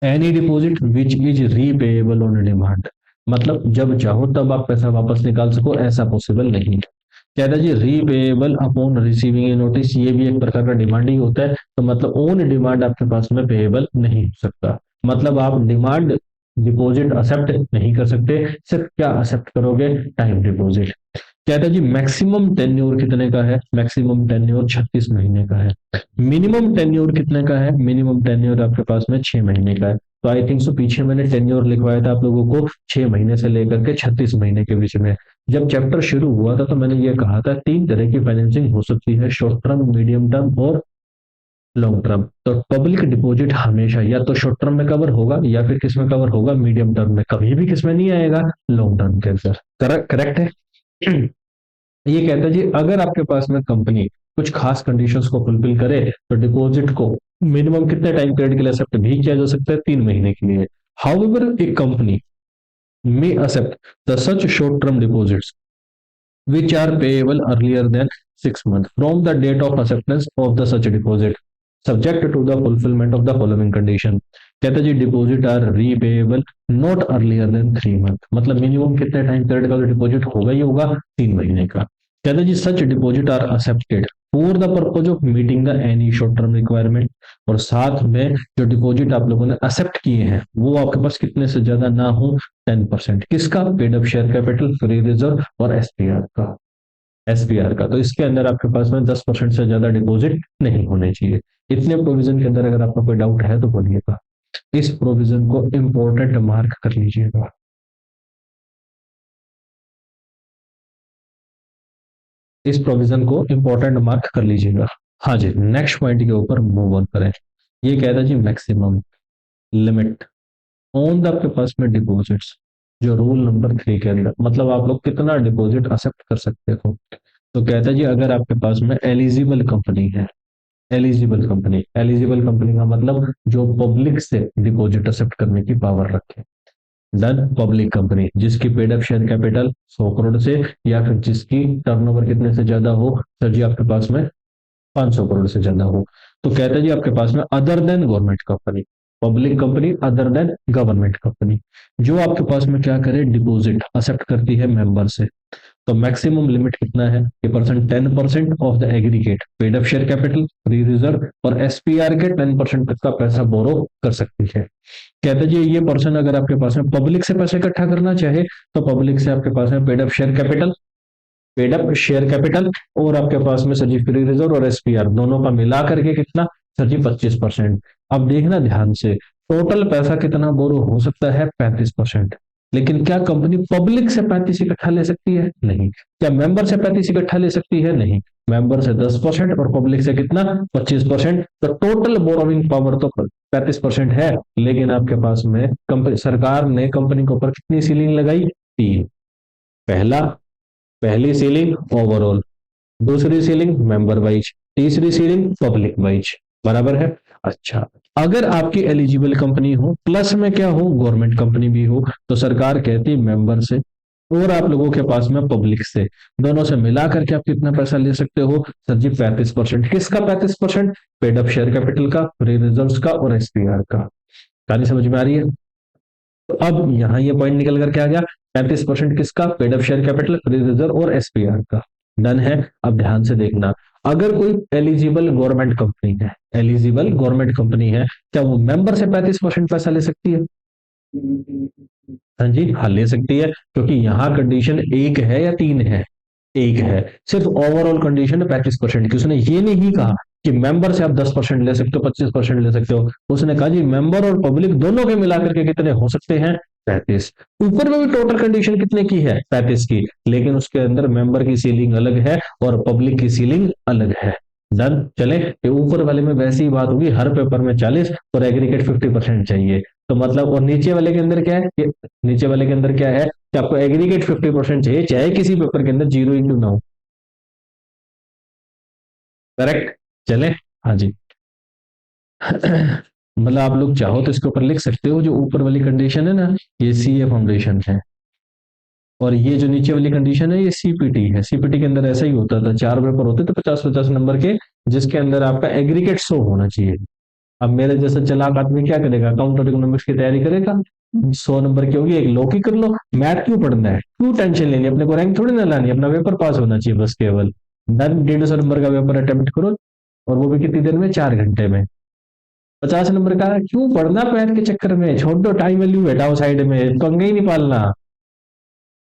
any deposit which is repayable on demand. मतलब जब चाहो तब आप पैसा वापस निकाल सको, ऐसा पॉसिबल नहीं है। कहता है जी रीपेएबल अपॉन रिसीविंग ए नोटिस, ये भी एक प्रकार का डिमांड ही होता है। तो मतलब ऑन डिमांड आपके पास में पेएबल नहीं हो सकता। मतलब आप डिमांड डिपॉजिट एक्सेप्ट नहीं कर सकते, सिर्फ क्या एक्सेप्ट करोगे? Time deposit. कहता है जी मैक्सिमम टेन्योर कितने का है? मैक्सिमम टेन्योर 36 महीने का है। मिनिमम टेन्योर कितने का है? मिनिमम टेन्योर आपके पास में 6 महीने का है। तो आई थिंक सो पीछे मैंने टेन्योर लिखवाया था आप लोगों को 6 महीने से लेकर के 36 महीने के बीच में। जब चैप्टर शुरू हुआ था तो मैंने ये कहा था 3 तरह की फाइनेंसिंग हो सकती है, शॉर्ट टर्म, मीडियम टर्म और लॉन्ग टर्म। तो पब्लिक डिपॉजिट हमेशा या तो शॉर्ट टर्म में कवर होगा या फिर किस में कवर होगा? मीडियम टर्म में, कभी भी किस में नहीं आएगा? लॉन्ग टर्म के अंदर। करेक्ट है। ये कहता है जी अगर आपके पास में कंपनी कुछ खास कंडीशंस को फुलफिल करे तो डिपॉजिट को मिनिमम कितने टाइम पीरियड के लिए एक्सेप्ट भी किया जा सकता है? 3 महीने के लिए। However A company may accept the such short-term deposits which are payable earlier than 6 months from the date of acceptance of the such deposit subject to the fulfillment of the following condition। कहता है जी deposit are repayable not earlier than 3 month, मतलब minimum कितने time period का डिपॉजिट होगा ही होगा? 3 महीने का। कहता है जी such deposit are accepted for the purpose of meeting the any short term requirement, और साथ में जो डिपॉजिट आप लोगों ने एक्सेप्ट किए हैं वो आपके पास कितने से ज्यादा ना हो? 10%। किसका? Paid up share capital, free reserve और एसपीआर का। तो इसके अंदर आपके पास में 10% से ज्यादा डिपॉजिट नहीं होने चाहिए। इतने प्रोविजन के अंदर अगर आपका कोई डाउट है तो बोलिएगा। इस प्रोविजन को इंपॉर्टेंट मार्क कर लीजिएगा। इस प्रोविजन को इंपॉर्टेंट मार्क कर लीजिएगा। हाँ जी, नेक्स्ट पॉइंट के ऊपर मूव ऑन करें। ये कहता है जी मैक्सिमम लिमिट ऑन द आपके पास में डिपॉजिट्स, जो रूल नंबर 3 के अंदर, मतलब आप लोग कितना डिपॉजिट एक्सेप्ट कर सकते हो। तो कहता है जी अगर आपके पास में एलिजिबल कंपनी है, एलिजिबल कंपनी का मतलब जो पब्लिक से डिपॉजिट एक्सेप्ट करने की पावर रखे। डन, पब्लिक कंपनी जिसकी paid up share capital 100 crore से, या फिर जिसकी टर्नओवर कितने से ज्यादा हो, सर जी आपके पास में 500 करोड़ से ज्यादा हो। तो कहते हैं जी आपके पास में other than government company, public company other than government company, जो आपके पास में क्या करे, डिपॉजिट एक्सेप्ट करती है मेंबर से। तो मैक्सिमम लिमिट कितना है कि percent 10% of the aggregate paid up share capital, free reserve और एसपीआर के 10% तक का पैसा बोरो कर सकती है। कहते जी ये पर्सन अगर आपके पास में पब्लिक से पैसे इकट्ठा करना चाहे, तो पब्लिक से आपके पास में पेड अप शेयर कैपिटल और आपके पास में सर जी फ्री रिजर्व और एसपीआर दोनों का मिला करके कितना, सर जी 25%। अब देखना ध्यान से, टोटल पैसा कितना बोरो हो सकता है, 35%। लेकिन क्या कंपनी पब्लिक से 35 इकट्ठा ले सकती है? नहीं। क्या मेंबर से 35 इकट्ठा ले सकती है? नहीं। मेंबर से 10% और पब्लिक से कितना, 25%। तो टोटल बोरोविंग पावर तो 35% है, लेकिन आपके पास में सरकार ने कंपनी के ऊपर कितनी सीलिंग लगाई, 3। पहला पहली सीलिंग ओवरऑल, दूसरी सीलिंग मेंबर वाइज, तीसरी सीलिंग पब्लिक वाइज, बराबर है। अच्छा, अगर आपकी एलिजिबल कंपनी हो, प्लस में क्या हो, गवर्नमेंट कंपनी भी हो, तो सरकार कहती है मेंबर से और आप लोगों के पास में पब्लिक से, दोनों से मिला करके आप कितना पैसा ले सकते हो, सर जी 35%। किसका 35%? पेड अप शेयर कैपिटल का, फ्री रिजर्व का और एसपीआर का। कहानी समझ में आ रही है? तो अब यहाँ ये पॉइंट निकल करके आ गया, 35% किसका, paid up share capital, free reserve और एसपीआर का। डन है। अब ध्यान से देखना, अगर कोई एलिजिबल गवर्नमेंट कंपनी है, क्या वो मेंबर से 35% पैसा ले सकती है? हाँ जी, हाँ ले सकती है, क्योंकि यहाँ कंडीशन एक है या तीन है, एक है। सिर्फ ओवरऑल कंडीशन है 35% की। उसने ये नहीं कहा कि मेंबर से आप 10% ले सकते हो, 25% ले सकते हो। उसने कहा जी मेंबर और पब्लिक दोनों के मिलाकर के कितने हो सकते हैं, 35। ऊपर में भी टोटल कंडीशन कितने की है, 35 की, लेकिन उसके अंदर मेंबर की सीलिंग अलग है और पब्लिक की सीलिंग अलग है। डन। चले, ये ऊपर वाले में वैसी ही बात होगी, हर पेपर में 40 और एग्रीगेट 50% चाहिए। तो मतलब, और नीचे वाले के अंदर क्या है, नीचे वाले के अंदर क्या है कि आपको एग्रीगेट 50% चाहिए, चाहे किसी पेपर के अंदर 0 इंटू ना हो। करेक्ट। चले। हाँ जी। मतलब आप लोग चाहो तो इसके ऊपर लिख सकते हो, जो ऊपर वाली कंडीशन है ना, ये सीए फाउंडेशन है, और ये जो नीचे वाली कंडीशन है ये सीपीटी है। सीपीटी के अंदर ऐसा ही होता था, 4 पेपर होते थे 50-50 नंबर के, जिसके अंदर आपका एग्रीगेट 100 होना चाहिए। अब मेरे जैसा चालाक आदमी क्या करेगा, काउंटर इकोनॉमिक्स की तैयारी करेगा, 100 नंबर की होगी, एक लॉ की कर लो, मैथ क्यों पढ़ना है, क्यों टेंशन लेनी, अपने को रैंक थोड़ी ना लानी, अपना पेपर पास होना चाहिए बस केवल। डन, 150 नंबर का पेपर अटेम्प्ट करो, और वो भी कितनी देर में, 4 घंटे में। 50 नंबर का क्यों पढ़ना पैर के चक्कर में, छोड़ दो, टाइम वैल्यू हटाओ साइड में, पंगे ही नहीं पालना।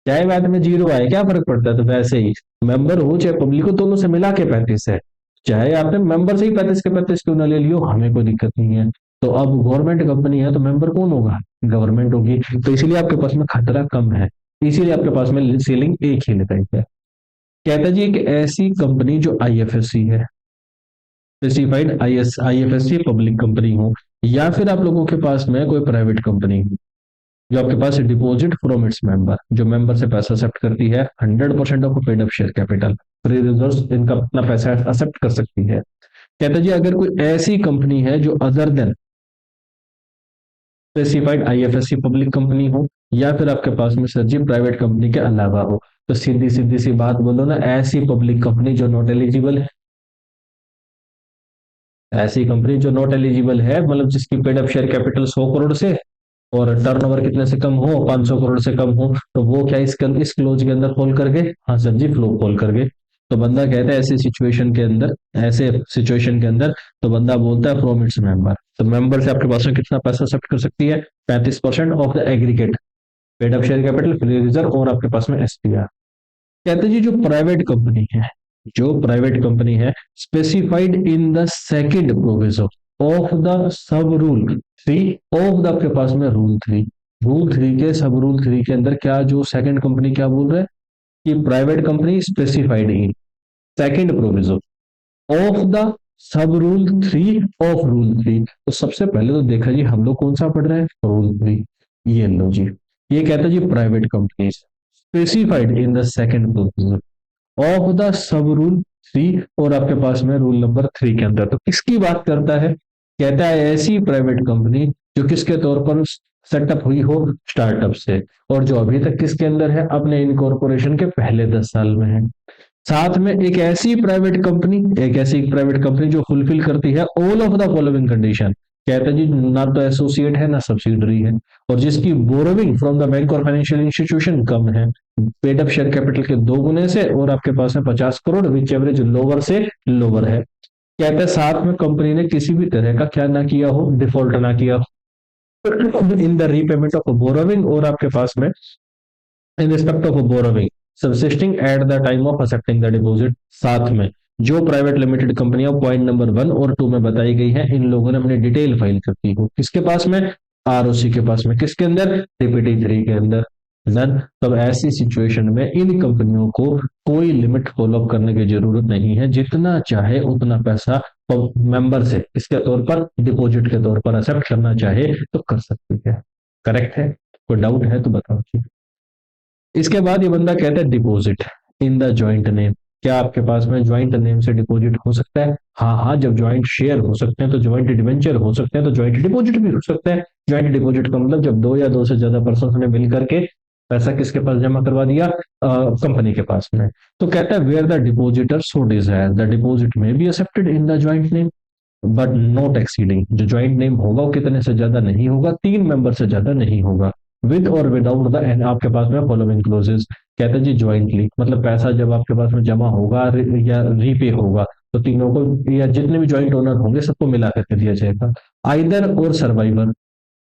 चाहे मैथ में 0 आए क्या फर्क पड़ता है, तो वैसे ही मेंबर हो चाहे पब्लिक हो, दोनों से मिला के 35 है। चाहे आपने मेंबर से ही 35 के 35 क्यों ना ले लियो, हमें कोई दिक्कत नहीं है। तो अब गवर्नमेंट कंपनी है तो मेंबर कौन होगा, गवर्नमेंट होगी, तो इसीलिए आपके पास में खतरा कम है, इसीलिए आपके पास में सीलिंग एक ही लगाई है। कहता जी कि ऐसी कंपनी जो आईएफएससी है, स्पेसिफाइड आईएफएससी पब्लिक कंपनी हो, या फिर आप लोगों के पास में कोई प्राइवेट कंपनी हो, जो आपके पास डिपॉजिट फ्रॉम इट्स मेंबर, जो मेंबर से पैसा एक्सेप्ट करती है, 100% of paid up share capital, free reserve, इनका अपना पैसा एक्सेप्ट कर सकती है। कहते जी अगर कोई ऐसी कंपनी है जो other than specified IFSC public company हो, या फिर आपके पास में सर जी प्राइवेट कंपनी के अलावा हो, तो सीधी सीधी सी बात बोलो ना, ऐसी पब्लिक कंपनी जो नॉट एलिजिबल है, ऐसी कंपनी जो नॉट एलिजिबल है, मतलब जिसकी paid up share capital 100 crore से और टर्नओवर कितने से कम हो, 500 करोड़ से कम हो, तो वो क्या इस क्लोज के अंदर फॉल कर गए, हाँ सर जी फ्लो फॉल कर गए। तो बंदा कहता है ऐसे सिचुएशन के अंदर तो बंदा बोलता है फ्रॉम इट्स मेंबर। तो मेंबर से आपके पास में कितना पैसा एक्सेप्ट कर सकती है, 35% of the aggregate paid up share capital, free reserve और आपके पास में एसपीआर। कहते हैं जी जो प्राइवेट कंपनी है specified in the second proviso, of the sub rule three, of the आपके पास में रूल 3 के सब रूल 3 के अंदर क्या, जो सेकंड कंपनी क्या बोल रहा है कि private company specified in second provision of the sub rule 3 of rule 3। तो सबसे पहले तो देखा जी हम लोग कौन सा पढ़ रहे हैं, रूल 3। ये लो जी, ये कहता है जी private company specified in the second provision of the sub rule 3, और आपके पास में रूल नंबर 3 के अंदर। तो किसकी बात करता है, कहता है ऐसी प्राइवेट कंपनी जो किसके तौर पर सेटअप हुई हो, स्टार्टअप से, और जो अभी तक किसके अंदर है, अपने इनकॉर्पोरेशन के पहले 10 साल में है। साथ में एक ऐसी प्राइवेट कंपनी जो फुलफिल करती है all of the following condition, कहता है जी ना तो एसोसिएट है ना सब्सिडरी है, और जिसकी बोरोविंग फ्रॉम द बैंक और फाइनेंशियल इंस्टीट्यूशन कम है पेड अप शेयर कैपिटल के 2 गुने से, और आपके पास में 50 करोड़ विच एवरेज लोअर से लोअर है। कहते हैं साथ में कंपनी ने किसी भी तरह का क्या ना किया हो, डिफॉल्ट ना किया हो in the repayment of borrowing, और आपके पास में in respect of borrowing subsisting eight the time of accepting the deposit. साथ में जो प्राइवेट लिमिटेड कंपनियां पॉइंट नंबर 1 और 2 में बताई गई है, इन लोगों ने अपनी डिटेल फाइल करती हो किसके पास में, आरओसी के पास में, किसके अंदर, डीपीटी 3 के अंदर। डन। तब ऐसी सिचुएशन में इन कंपनियों को कोई लिमिट फॉलो अप करने की जरूरत नहीं है, जितना चाहे उतना पैसा मेंबर से इसके तौर पर डिपॉजिट के तौर पर एक्सेप्ट करना चाहे तो कर सकती है। करेक्ट है, कोई डाउट है तो बताओ जी। इसके बाद ये बंदा कहता है deposit in the joint name, क्या आपके पास में ज्वाइंट नेम से डिपॉजिट हो सकता है, हाँ हाँ, जब ज्वाइंट शेयर हो सकते हैं तो ज्वाइंट डिवेंचर हो सकते हैं, तो ज्वाइंट डिपॉजिट भी हो सकता है। ज्वाइंट डिपॉजिट का मतलब जब 2 या 2 से ज्यादा पर्सन ने मिल करके पैसा किसके पास जमा करवा दिया, कंपनी के पास में। तो कहता है where the depositor so desire the deposit may be accepted in the joint name but not exceeding, जो ज्वाइंट नेम होगा वो कितने से ज्यादा नहीं होगा, 3 मेंबर से ज्यादा नहीं होगा। विद और विदाउट द एंड आपके पास में फॉलोइंग क्लोजेस, कहते हैं जी ज्वाइंटली मतलब पैसा जब आपके पास में जमा होगा या रीपे होगा तो तीनों को या जितने भी ज्वाइंट ओनर होंगे सबको मिला करके दिया जाएगा। आइदर और सर्वाइवर,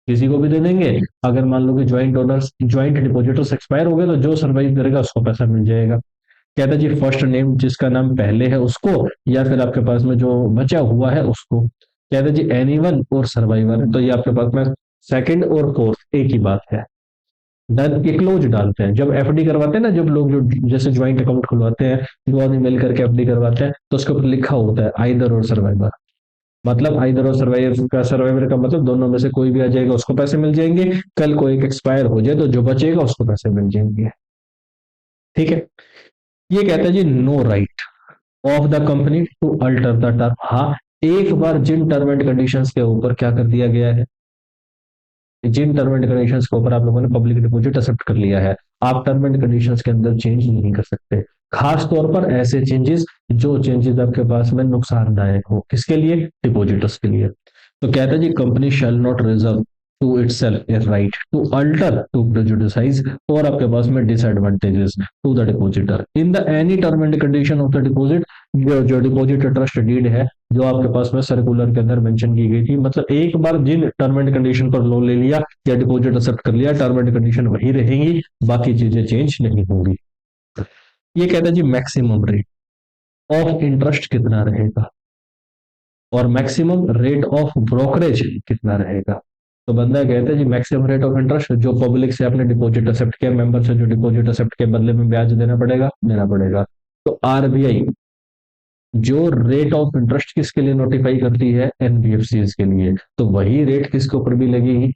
किसी को भी दे देंगे। अगर मान लो कि joint owners joint depositors expire हो गए तो जो सर्वाइव करेगा उसको पैसा मिल जाएगा। कहता है जी फर्स्ट नेम जिसका नाम पहले है उसको, या फिर आपके पास में जो बचा हुआ है उसको। कहता है जी एनीवन और सर्वाइवर, तो ये आपके पास में सेकंड और फोर्थ एक ही बात है। डन के क्लोज डालते हैं जब एफडी करवाते हैं ना, जब लोग जो जैसे ज्वाइंट अकाउंट खुलवाते हैं, 2 आदमी मिल करके एफडी करवाते हैं तो उसके ऊपर लिखा होता है आइदर और सर्वाइवर। मतलब आइदर और सर्वाइवर का मतलब दोनों में से कोई भी आ जाएगा उसको पैसे मिल जाएंगे, कल को एक एक्सपायर हो जाए तो जो बचेगा उसको पैसे मिल जाएंगे। ठीक है। ये कहता है जी no right of the company to alter the term, हाँ एक बार जिन टर्म एंड कंडीशंस के ऊपर क्या कर दिया गया है, जिन टर्म एंड कंडीशंस के ऊपर आप लोगों ने पब्लिक डिपॉजिट एक्सेप्ट कर लिया है, आप टर्म एंड कंडीशंस के अंदर चेंज नहीं कर सकते। खास तौर पर ऐसे चेंजेस जो चेंजेस आपके पास में नुकसानदायक हो, किसके लिए, डिपॉजिटर्स के लिए। तो कहता है जी company shall not reserve to itself a right to alter to prejudicially और आपके पास में disadvantages to the depositor in the any term and condition of the deposit. जो डिपॉजिट ट्रस्ट डीड है जो आपके पास में सर्कुलर के अंदर मेंशन की गई थी, मतलब एक बार जिन टर्म एंड कंडीशन पर लोन ले लिया या डिपॉजिट एक्सेप्ट कर लिया, टर्म एंड कंडीशन वही रहेंगी, बाकी चीजें चेंज नहीं होंगी। ये कहता है जी मैक्सिमम रेट ऑफ इंटरेस्ट कितना रहेगा और मैक्सिमम रेट ऑफ ब्रोकरेज कितना रहेगा। तो बंदा कहता है जी मैक्सिमम रेट ऑफ इंटरेस्ट जो पब्लिक से आपने डिपॉजिट एक्सेप्ट किया, मेंबर से जो डिपॉजिट एक्सेप्ट के बदले में ब्याज देना पड़ेगा। तो आरबीआई जो रेट ऑफ इंटरेस्ट किसके लिए नोटिफाई करती है, एनबीएफसी के लिए, तो वही रेट किसके ऊपर भी लगेगी,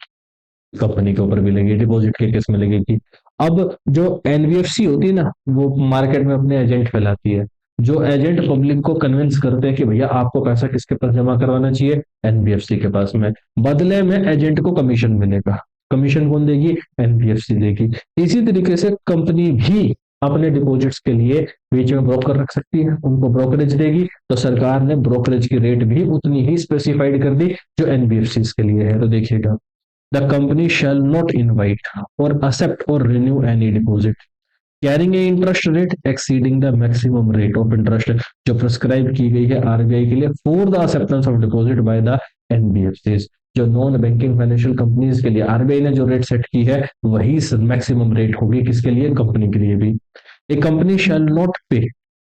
कंपनी के ऊपर भी लगेगी, डिपॉजिट के केस में लगेगी। अब जो एनबीएफसी होती है ना वो मार्केट में अपने एजेंट फैलाती है, जो एजेंट पब्लिक को कन्विंस करते हैं कि भैया आपको पैसा किसके पास जमा करवाना चाहिए, एनबीएफसी के पास में, बदले में एजेंट को कमीशन मिलेगा। कमीशन कौन देगी, एनबीएफसी देगी। इसी तरीके से कंपनी भी अपने डिपॉजिट्स के लिए बीच में ब्रोकर रख सकती है, उनको ब्रोकरेज देगी, तो सरकार ने ब्रोकरेज की रेट भी उतनी ही स्पेसिफाइड कर दी जो एनबीएफसी के लिए है। तो देखिएगा the company shall not invite or accept or renew any deposit carrying a interest rate exceeding the maximum rate of interest जो प्रिस्क्राइब की गई है आरबीआई के लिए for the acceptance of deposit by the NBFC. जो non banking financial companies के लिए RBI ने जो रेट सेट की है वही मैक्सिमम रेट होगी किसके लिए, कंपनी के लिए भी। ए कंपनी शैल नॉट पे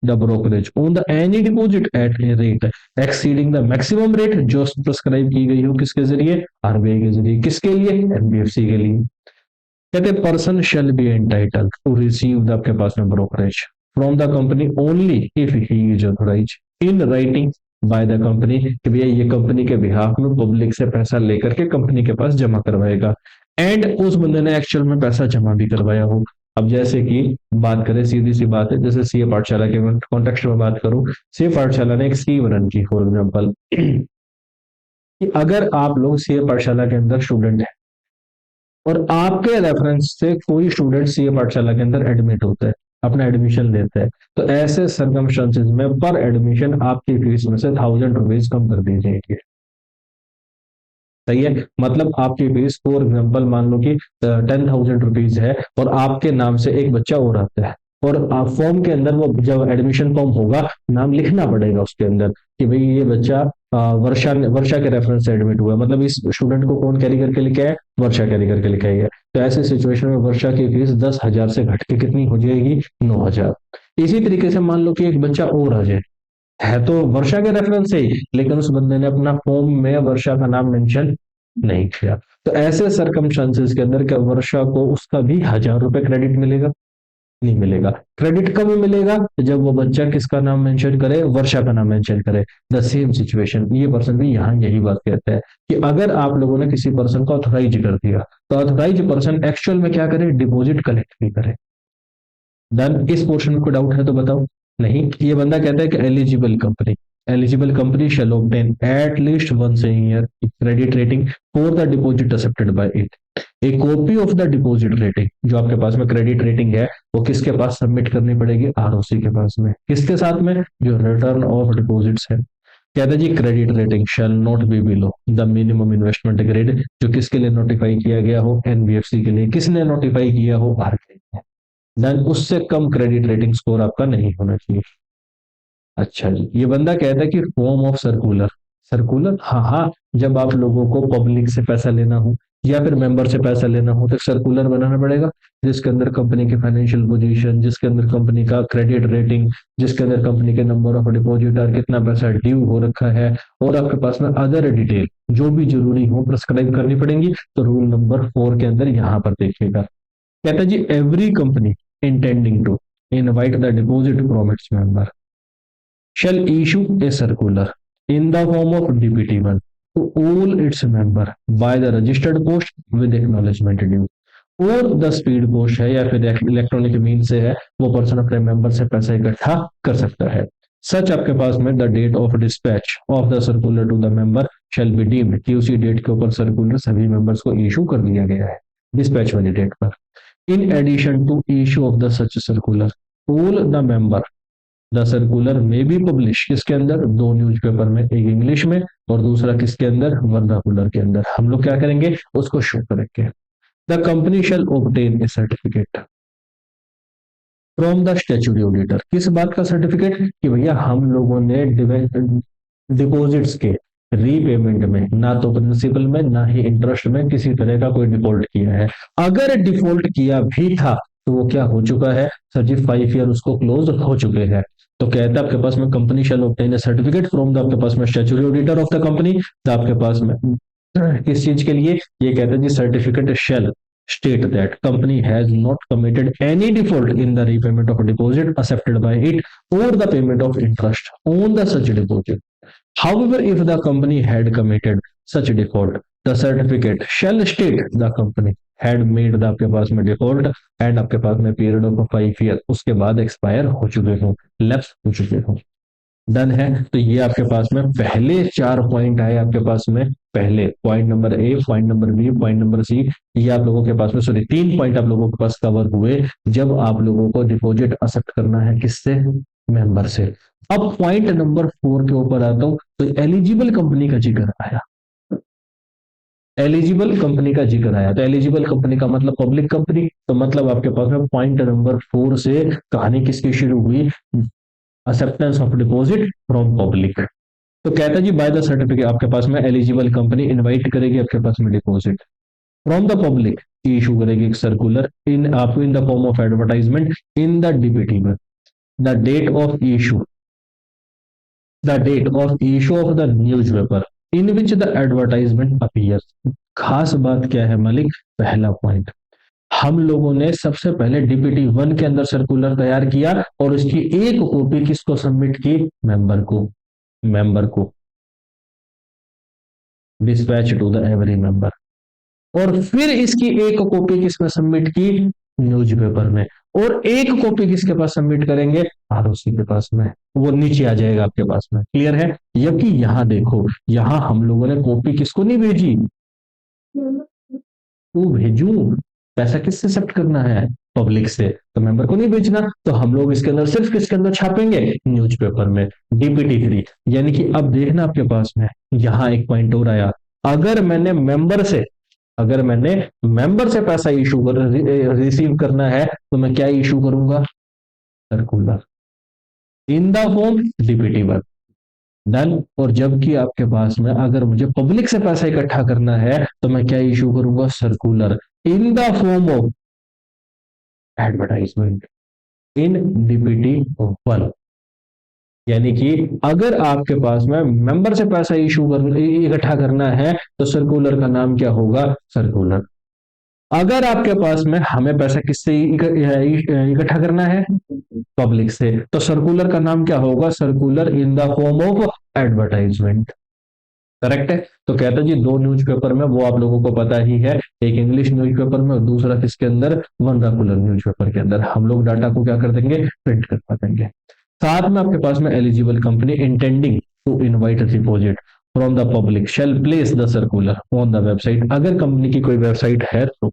the brokerage on the any deposit eight a rate exceeding the maximum rate जो प्रिस्क्राइब की गई हो किसके जरिए, आरबीआई के जरिए। किसके लिए, एनबीएफसी के लिए। कहते person shall be entitled to receive the आपके पास में brokerage from the company only if he is authorised in writing by the company, कि भैया ये कंपनी के बिहाफ में पब्लिक से पैसा लेकर के कंपनी के पास जमा करवाएगा, एंड उस बंदे ने एक्चुअल में पैसा जमा भी करवाया हो। अब जैसे कि बात करें, सीधी सी बात है, जैसे सीए पाठशाला के कॉन्टेक्स्ट में बात करूं, सीए पाठशाला ने एक स्कीम रन की फॉर एग्जाम्पल, कि अगर आप लोग सीए पाठशाला के अंदर स्टूडेंट हैं और आपके रेफरेंस से कोई स्टूडेंट सीए पाठशाला के अंदर एडमिट होता है, अपना एडमिशन लेता है, तो ऐसे सर्कमस्टांसेस में पर एडमिशन आपकी फीस में से 1000 रुपीज कम कर दी जाएगी। सही है, मतलब आपकी फीस फॉर एग्जाम्पल मान लो कि 10,000 रुपीज है और आपके नाम से एक बच्चा और आता है, और फॉर्म के अंदर वो जब एडमिशन फॉर्म होगा नाम लिखना पड़ेगा उसके अंदर कि भाई ये बच्चा वर्षा वर्षा के रेफरेंस से एडमिट हुआ, मतलब इस स्टूडेंट को कौन कैरी करके लिखा है, वर्षा कैरी करके लिखा है। तो ऐसे सिचुएशन में वर्षा की फीस 10,000 से घट के कितनी हो जाएगी, 9,000। इसी तरीके से मान लो कि एक बच्चा और आ जाए, है तो वर्षा के रेफरेंस से ही, लेकिन उस बंदे ने अपना फॉर्म में वर्षा का नाम मेंशन नहीं किया, तो ऐसे सरकमस्टांसेस के अंदर क्या वर्षा को उसका भी 1,000 रुपए क्रेडिट मिलेगा, नहीं मिलेगा। क्रेडिट कब मिलेगा, जब वो बच्चा किसका नाम मेंशन करे, वर्षा का नाम मेंशन करे। द सेम सिचुएशन ये पर्सन भी यहाँ यही बात कहता है कि अगर आप लोगों ने किसी पर्सन को ऑथोराइज कर दिया, तो ऑथोराइज पर्सन एक्चुअल में क्या करे, डिपॉजिट कलेक्ट भी करे। देन इस पोर्शन में कोई डाउट है तो बताओ। नहीं, ये बंदा कहता है कि eligible company shall obtain at least once a year credit rating for the deposit accepted by it. A copy of the deposit rating, जो आपके पास में क्रेडिट रेटिंग है वो किसके पास सबमिट करनी पड़ेगी, आरओसी के पास में। किसके साथ में, जो रिटर्न ऑफ डिपॉजिट्स है। कहते हैं जी credit rating shall not be below the minimum investment grade, जो किसके लिए नोटिफाई किया गया हो, एनबीएफसी के लिए। किसने नोटिफाई किया हो, आरबीआई। देन उससे कम क्रेडिट रेटिंग स्कोर आपका नहीं होना चाहिए। अच्छा जी, ये बंदा कहता है कि फॉर्म ऑफ सर्कुलर, सर्कुलर हाँ हाँ, जब आप लोगों को पब्लिक से पैसा लेना हो या फिर मेंबर से पैसा लेना हो तो सर्कुलर बनाना पड़ेगा, जिसके अंदर कंपनी की फाइनेंशियल पोजीशन, जिसके अंदर कंपनी का क्रेडिट रेटिंग, जिसके अंदर कंपनी के नंबर ऑफ डिपॉजिटर, कितना पैसा ड्यू हो रखा है, और आपके पास में अदर डिटेल जो भी जरूरी हो प्रिस्क्राइब करनी पड़ेंगी। तो रूल नंबर 4 के अंदर यहाँ पर देखिएगा, कहता है जी every company intending to invite the deposit from its member shall issue a circular in the form of DPT1 to all its member by the registered post with acknowledgement due। और the speed post है या फिर electronic mean से है, वो person अपने member से पैसा इकट्ठा कर सकता है। सच आपके पास में the date of dispatch of the circular to the member shall be deemed, कि उसी डेट के ऊपर सर्कुलर सभी मेंबर्स को इशू कर दिया गया है, डिस्पैच वाली डेट पर। In addition to issue of the such circular all the member the circular में बी पब्लिश, किसके अंदर, दो न्यूज़पेपर में, एक इंग्लिश में और दूसरा किसके अंदर, वर्नाकुलर के अंदर। हम लोग क्या करेंगे, उसको शो करेंगे। The company shall obtain A certificate from the statutory auditor. किस बात का सर्टिफिकेट, कि भैया हम लोगों ने डिपॉजिट्स के रीपेमेंट में ना तो प्रिंसिपल में ना ही इंटरेस्ट में किसी तरह का कोई डिफॉल्ट किया है। अगर डिफॉल्ट किया भी था तो वो क्या हो चुका है सर जी, 5 ईयर उसको क्लोज हो चुके हैं। तो कहता है आपके पास में company shall obtain A certificate from the आपके पास में statutory auditor of the company. तो आपके पास में किस चीज के लिए, ये कहते हैं जी certificate shall state that company has not committed any default in the repayment of a deposit accepted by it or the payment of interest on the such deposit. However, if the company had committed such default, the certificate shall state the company had made the आपके पास में default and आपके पास में period of 5 year उसके बाद expire हो चुके हो, lapse हो चुके हो। डन है। तो ये आपके पास में पहले 4 पॉइंट आए आपके पास में, पहले point number A, point number B, point number C, ये आप लोगों के पास में सॉरी 3 पॉइंट आप लोगों के पास कवर हुए जब आप लोगों को डिपॉजिट एक्सेप्ट करना है किससे, मेंबर से। अब पॉइंट नंबर 4 के ऊपर आता हूं, तो एलिजिबल कंपनी का जिक्र आया, एलिजिबल कंपनी का जिक्र आया। तो एलिजिबल कंपनी का मतलब पब्लिक कंपनी, तो मतलब आपके पास में पॉइंट नंबर 4 से कहानी किसकी शुरू हुई, acceptance of deposit from public. तो कहता जी बाय द सर्टिफिकेट आपके पास में एलिजिबल कंपनी इनवाइट करेगी आपके पास में deposit from the public, issue करेगी एक सर्कुलर इन आपको in the form of advertisement in the DPT में। The date of issue, the date of issue of the newspaper in which the advertisement appear. खास बात क्या है मलिक, पहला point, हम लोगों ने सबसे पहले डीपीटी 1 के अंदर सर्कुलर तैयार किया और उसकी एक कॉपी किसको सबमिट की, मेंबर को, मेंबर को, dispatch to the every member. और फिर इसकी एक कॉपी किसमें सबमिट की, न्यूज़पेपर में। और एक कॉपी किसके पास सबमिट करेंगे, आरओसी के पास में, वो नीचे आ जाएगा आपके पास में, क्लियर है। जबकि यहां देखो, यहां हम लोगों ने कॉपी किसको नहीं भेजी, तो भेजू, पैसा किससे एक्सेप्ट करना है, पब्लिक से, तो मेंबर को नहीं भेजना, तो हम लोग इसके अंदर सिर्फ किसके अंदर छापेंगे, न्यूज़पेपर में, डीपीटी 3। यानी कि अब देखना आपके पास में, यहां एक पॉइंट और आया, अगर मैंने मेंबर से, अगर मैंने मेंबर से पैसा इशू कर रिसीव करना है तो मैं क्या इशू करूंगा, circular in the form DPT 1, done. और जबकि आपके पास में अगर मुझे पब्लिक से पैसा इकट्ठा करना है तो मैं क्या इशू करूंगा, circular in the form of advertisement in DPT 1। यानी कि अगर आपके पास में मेंबर से पैसा इशू कर इकट्ठा करना है तो सर्कुलर का नाम क्या होगा, सर्कुलर। अगर आपके पास में हमें पैसा किससे इकट्ठा करना है, पब्लिक से, तो सर्कुलर का नाम क्या होगा, circular in the form of advertisement. Correct है। तो कहता है जी दो न्यूज़पेपर में, वो आप लोगों को पता ही है, एक इंग्लिश न्यूज़पेपर में और दूसरा किसके अंदर, वर्नाकुलर न्यूज़पेपर के अंदर। हम लोग डाटा को क्या कर देंगे, प्रिंट करवा देंगे। साथ में आपके पास में eligible company intending to invite deposit from the public shall place the circular on the website. अगर कंपनी की कोई वेबसाइट है तो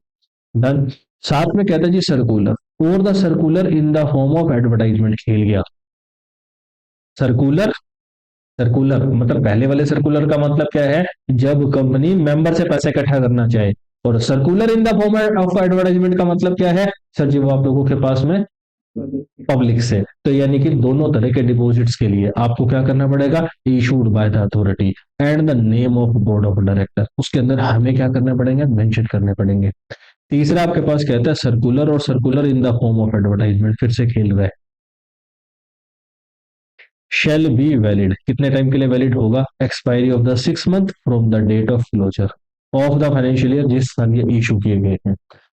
डन। साथ में कहता है जी सर्कुलर और the circular in the form of advertisement, खेल गया सर्कुलर। सर्कुलर मतलब पहले वाले सर्कुलर का मतलब क्या है, जब कंपनी मेंबर से पैसे इकट्ठा करना चाहे। और circular in the form of advertisement का मतलब क्या है, सर जी वो आप लोगों के पास में पब्लिक से। तो यानी कि दोनों तरह के डिपॉजिट्स के लिए आपको क्या करना पड़ेगा, issued by the authority and the name of board of director, उसके अंदर हमें क्या करने पड़ेंगे, मेंशन करने पड़ेंगे। तीसरा आपके पास कहता है सर्कुलर और circular in the form of advertisement, फिर से खेल रहा है, शेल बी वैलिड, कितने टाइम के लिए वैलिड होगा, expiry of the 6 month from the date of closure of the financial year, जिस साल ये इशू किए गए हैं।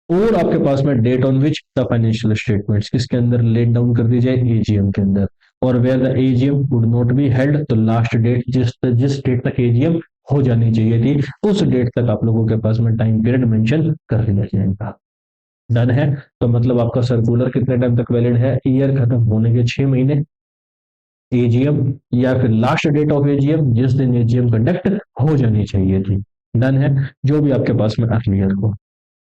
और आपके पास में date on which the financial statements किसके अंदर लेट डाउन कर दी जाए, एजीएम के अंदर। और where the AGM would not be held, तो लास्ट डेट जिस जिस डेट तक एजीएम हो जानी चाहिए थी उस डेट तक आप लोगों के पास में टाइम पीरियड मेंशन कर दिया जाएगा। डन है। तो मतलब आपका सर्कुलर कितने टाइम तक वैलिड है, ईयर खत्म होने के 6 महीने, एजीएम या फिर लास्ट डेट ऑफ एजीएम जिस दिन एजीएम कंडक्ट हो जानी चाहिए थी। डन है, जो भी आपके पास में अर्लियर हो।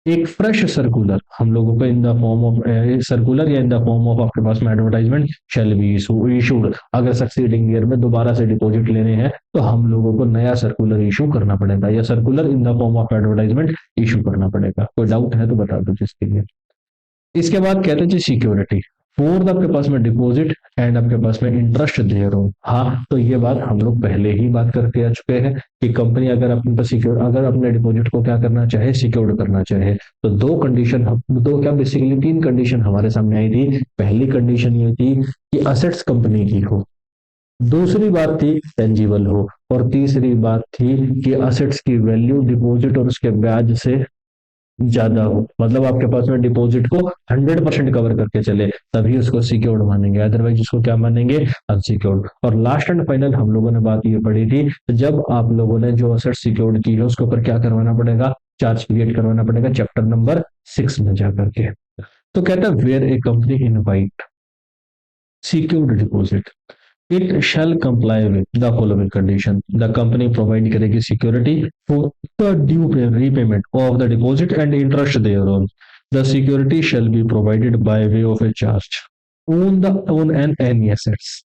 एक फ्रेश सर्कुलर हम लोगों को इन द फॉर्म ऑफ सर्कुलर या इन द फॉर्म ऑफ आपके पास में एडवर्टाइजमेंट शैल बी इशूड। अगर सक्सीडिंग ईयर में दोबारा से डिपॉजिट लेने हैं तो हम लोगों को नया सर्कुलर इशू करना पड़ेगा या circular in the form of advertisement issue करना पड़ेगा। कोई डाउट है तो बता दो जिसके लिए। इसके बाद कहते हैं जी सिक्योरिटी, फोर्थ आपके पास में डिपॉजिट एंड आपके पास में इंटरेस्ट दे रहा हूँ। हाँ तो ये बात हम लोग पहले ही बात करके आ चुके हैं कि कंपनी अगर अपने पास सिक्योर, अगर अपने डिपॉजिट को क्या करना चाहे, सिक्योर्ड करना चाहे, तो दो कंडीशन, दो क्या बेसिकली 3 कंडीशन हमारे सामने आई थी। पहली कंडीशन ये थी कि असेट्स कंपनी की हो, दूसरी बात थी टेंजिबल हो, और तीसरी बात थी कि असेट्स की वैल्यू डिपॉजिट और उसके ब्याज से ज्यादा हो। मतलब आपके पास में डिपॉजिट को 100% कवर करके चले तभी उसको सिक्योर्ड मानेंगे, अदरवाइज उसको क्या मानेंगे, अनसिक्योर्ड। और लास्ट एंड फाइनल हम लोगों ने बात ये पढ़ी थी, जब आप लोगों ने जो असेट सिक्योर्ड की है उसके ऊपर क्या करवाना पड़ेगा, चार्ज क्रिएट करवाना पड़ेगा चैप्टर नंबर 6 में जाकर के। तो कहता है where a company invite secured deposit it shall comply with the following condition, the company provide करेगी security for the due repayment of the deposit and interest thereon. The security shall be provided by way of a charge on an any assets,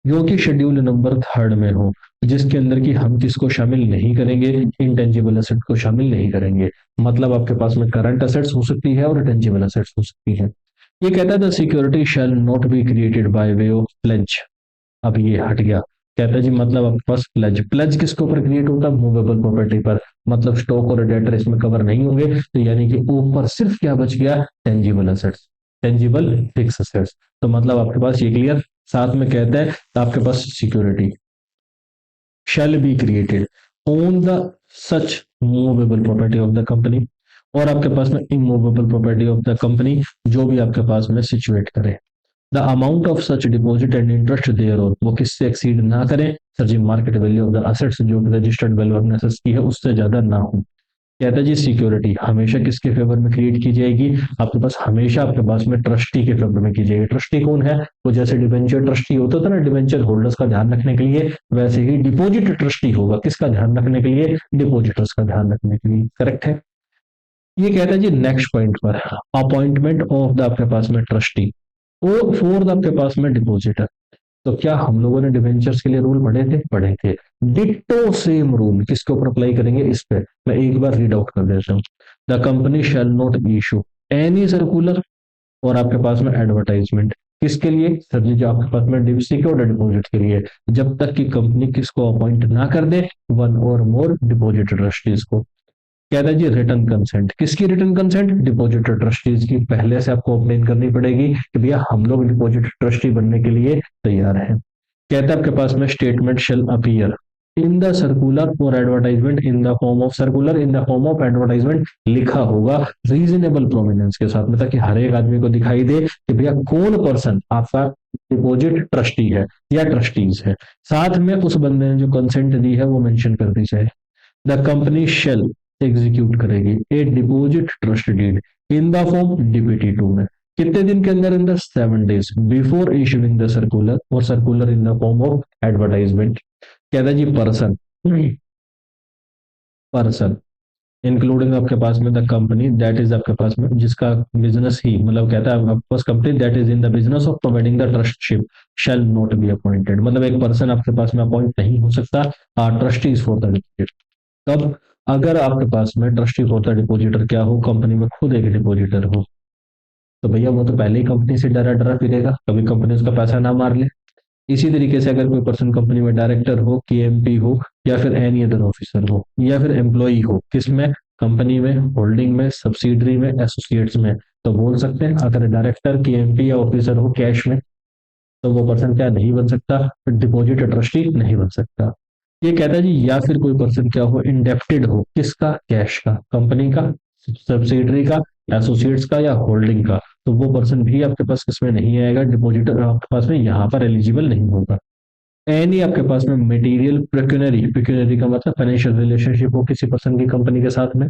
जो कि schedule number 3 में हो, जिसके अंदर की हम किसको शामिल नहीं करेंगे, इंटेंजिबल एसेट को शामिल नहीं करेंगे। मतलब आपके पास में करंट एसेट्स हो सकती है और इंटेंजिबल एसेट्स हो सकती है। ये कहता है the security shall not be created by way of pledge. अब ये हट गया, कहता है जी मतलब आपके पास प्लेज, प्लेज किसके ऊपर क्रिएट होता है, मूवेबल प्रॉपर्टी पर। मतलब स्टॉक और डेटर इसमें कवर नहीं होंगे, तो यानी कि ऊपर सिर्फ क्या बच गया, tangible assets. Tangible fixed assets. तो मतलब आपके पास ये क्लियर, साथ में कहता है तो आपके पास security shall be created on the such movable property of the company, और आपके पास में immovable property of the company जो भी आपके पास में सिचुएट करे। The amount of such deposit and interest there और वो किससे एक्सीड ना करें सर जी, market value of the assets जो रजिस्टर्ड वैल्यू ऑफ एसेट्स की है उससे ज्यादा ना हो। कहता है जी सिक्योरिटी हमेशा किसके फेवर में क्रिएट की जाएगी, आपके पास हमेशा आपके पास में ट्रस्टी के फेवर में की जाएगी। ट्रस्टी कौन है, वो जैसे डिबेंचर ट्रस्टी होता था ना डिबेंचर होल्डर्स का ध्यान रखने के लिए, वैसे ही डिपॉजिट ट्रस्टी होगा किसका ध्यान रखने के लिए, डिपॉजिटर्स का ध्यान रखने के लिए। करेक्ट है। ये कहता है जी नेक्स्ट पॉइंट पर अपॉइंटमेंट ऑफ द आपके पास में ट्रस्टी और फोर द आपके पास में डिपॉजिटर। तो क्या हम लोगों ने डिवेंचर्स के लिए रूल पढ़े थे। डिट्टो सेम रूल किसके ऊपर अप्लाई करेंगे, इस पे मैं एक बार रीड आउट कर देता हूँ। The company shall not issue any circular और आपके पास में एडवर्टाइजमेंट किसके लिए सर जी, जो आपके पास में सिक्योर्ड डिपॉजिट के लिए, जब तक कि कंपनी किसको अपॉइंट ना कर दे, वन और मोर डिपॉजिट ट्रस्टीज को। कहता है जी रिटर्न कंसेंट किसकी, रिटर्न कंसेंट डिपॉजिटर ट्रस्टीज की पहले से आपको ऑब्टेन करनी पड़ेगी कि भैया हम लोग डिपॉजिट ट्रस्टी बनने के लिए तैयार हैं। कहता है आपके पास में statement shall appear in the circular or advertisement in the form of circular in the form of advertisement लिखा होगा रीजनेबल प्रोमिनेंस के साथ में, ताकि हर एक आदमी को दिखाई दे कि भैया कौन पर्सन आपका डिपॉजिट ट्रस्टी है या ट्रस्टीज है। साथ में उस बंदे ने जो कंसेंट दी है वो मेंशन कर दी जाए। द कंपनी शेल एग्जीक्यूट करेगी a deposit trust deed in the form DPT two में कितने दिन के अंदर, in the 7 days before issuing the circular और circular in the form of advertisement. कहता है जी पर्सन पर्सन इंक्लूडिंग आपके पास में द कंपनी दैट इज आपके पास में जिसका बिजनेस ही मतलब कहता है आपके पास company that is in the business of providing the trusteeship shall not be appointed. मतलब एक पर्सन आपके पास में अपॉइंट नहीं हो सकता ट्रस्टीज फॉर द डिपॉजिट। कब, अगर आपके पास में ट्रस्टी फॉर द डिपॉजिटर क्या हो, कंपनी में खुद एक डिपॉजिटर हो, तो भैया वो तो पहले ही कंपनी से डरा डरा फिरेगा, कभी कंपनी उसका पैसा ना मार ले। इसी तरीके से अगर कोई पर्सन कंपनी में डायरेक्टर हो, केएमपी हो, या फिर एनी अदर ऑफिसर हो, या फिर एम्प्लॉई हो, किसमें, कंपनी में, होल्डिंग में, सब्सिडरी में, एसोसिएट्स में, तो बोल सकते हैं अगर डायरेक्टर केएमपी या ऑफिसर हो कैश में, तो वो पर्सन क्या नहीं बन सकता, डिपॉजिट ट्रस्टी नहीं बन सकता। ये कहता है जी या फिर कोई पर्सन क्या हो, इंडेप्टेड हो, किसका, कैश का, कंपनी का, सब्सिडरी का, एसोसिएट्स का या होल्डिंग का, तो वो पर्सन भी आपके पास किसमें नहीं आएगा, डिपॉजिटर आपके पास में यहाँ पर एलिजिबल नहीं होगा। एनी आपके पास में मटेरियल पेक्यूनरी, पेक्यूनरी का मतलब फाइनेंशियल रिलेशनशिप हो किसी पर्सन की कंपनी के साथ में।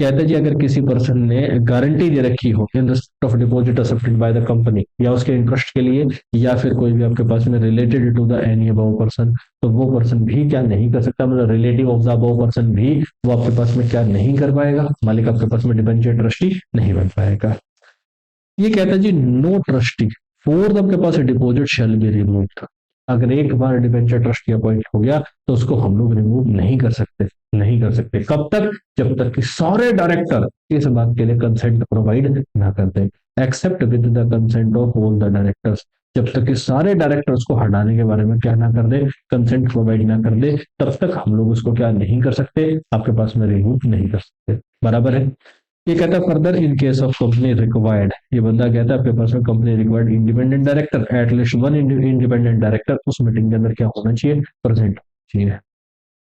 कहते हैं जी अगर किसी पर्सन ने गारंटी दे रखी हो in respect of deposit accepted bye the company या उसके इंटरेस्ट के लिए, या फिर कोई भी आपके पास में related to the any above person, तो वो पर्सन भी क्या नहीं कर सकता, मतलब relative of the above person भी वो आपके पास में क्या नहीं कर पाएगा, मालिक आपके पास में डिबेंचर ट्रस्टी नहीं बन पाएगा। ये कहता है जी नो ट्रस्टी फोर्थ आपके पास डिपॉजिट शैल बी रिमूव्ड। अगर एक बार डिबेंचर ट्रस्टी अपॉइंट हो गया तो उसको हम लोग रिमूव नहीं कर सकते, नहीं कर सकते। कब तक, जब तक कि सारे डायरेक्टर इस बात के लिए कंसेंट प्रोवाइड ना करते, except with the consent of all the directors. जब तक कि सारे डायरेक्टर्स को हटाने के बारे में क्या ना कर दे, कंसेंट प्रोवाइड ना कर दे, तब तक हम लोग उसको क्या नहीं कर सकते, आपके पास में रिमूव नहीं कर सकते। बराबर है। ये कहता है further in case of company required, ये बंदा कहता है आपके पास में company required independent director, at least one independent director उस मीटिंग के अंदर क्या होना चाहिए, प्रेजेंट चाहिए।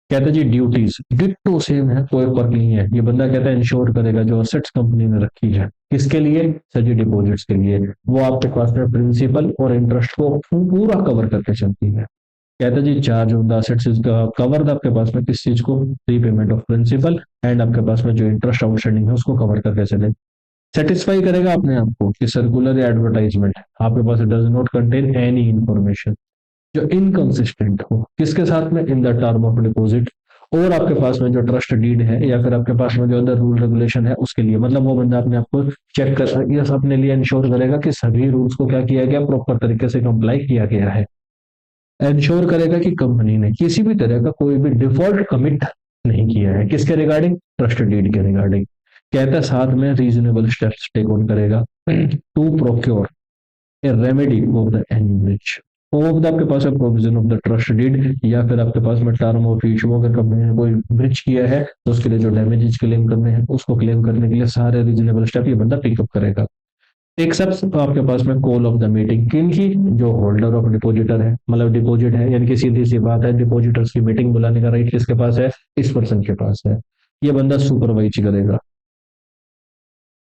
कहता है जी ड्यूटीज डिट्टो सेम है, कोई फर्क नहीं है। ये बंदा कहता है इंश्योर करेगा जो असेट्स कंपनी ने रखी है, किसके लिए सर जी, डिपॉजिट्स के लिए, वो आपके पास में प्रिंसिपल और इंटरेस्ट को पूरा कवर करके चलती है। कहता है जी charge of the assets is covered आपके पास में किस चीज को, रीपेमेंट ऑफ प्रिंसिपल एंड आपके पास में जो इंटरेस्ट आउटस्टैंडिंग है उसको कवर करके चले। सेटिस्फाई करेगा अपने आप को कि सर्कुलर या एडवर्टाइजमेंट आपके पास does not contain any information जो इनकंसिस्टेंट हो किसके साथ में, in the term of deposit, और आपके पास में जो ट्रस्ट डीड है या फिर आपके पास में जो अदर रूल रेगुलेशन है उसके लिए। मतलब वो बंदा अपने आप को चेक कर ये अपने लिए इंश्योर करेगा कि सभी रूल्स को क्या किया गया, प्रॉपर तरीके से कंप्लाई किया गया है। इंश्योर करेगा कि कंपनी ने किसी भी तरह का कोई भी डिफॉल्ट कमिट नहीं किया है, किसके रिगार्डिंग, ट्रस्ट डीड के रिगार्डिंग। कहता है साथ में रीजनेबल स्टेप्स टेक ऑन करेगा to procure a remedy of the any breach of the आपके पास है provision of the trust deed, या फिर आपके पास में टर्म ऑफ इशू अगर कंपनी ने कोई ब्रिच किया है तो उसके लिए जो डैमेजेस क्लेम करने हैं उसको क्लेम करने के लिए सारे रीजनेबल स्टेप ये बंदा पिकअप करेगा। एक्सेप्ट तो आपके पास में कॉल ऑफ द मीटिंग किनकी, जो होल्डर ऑफ डिपोजिटर है, मतलब डिपॉजिट है, यानी कि सीधी सी बात है, डिपॉजिटर्स की मीटिंग बुलाने का राइट किसके पास है, इस पर्सन के पास है। ये बंदा सुपरवाइज करेगा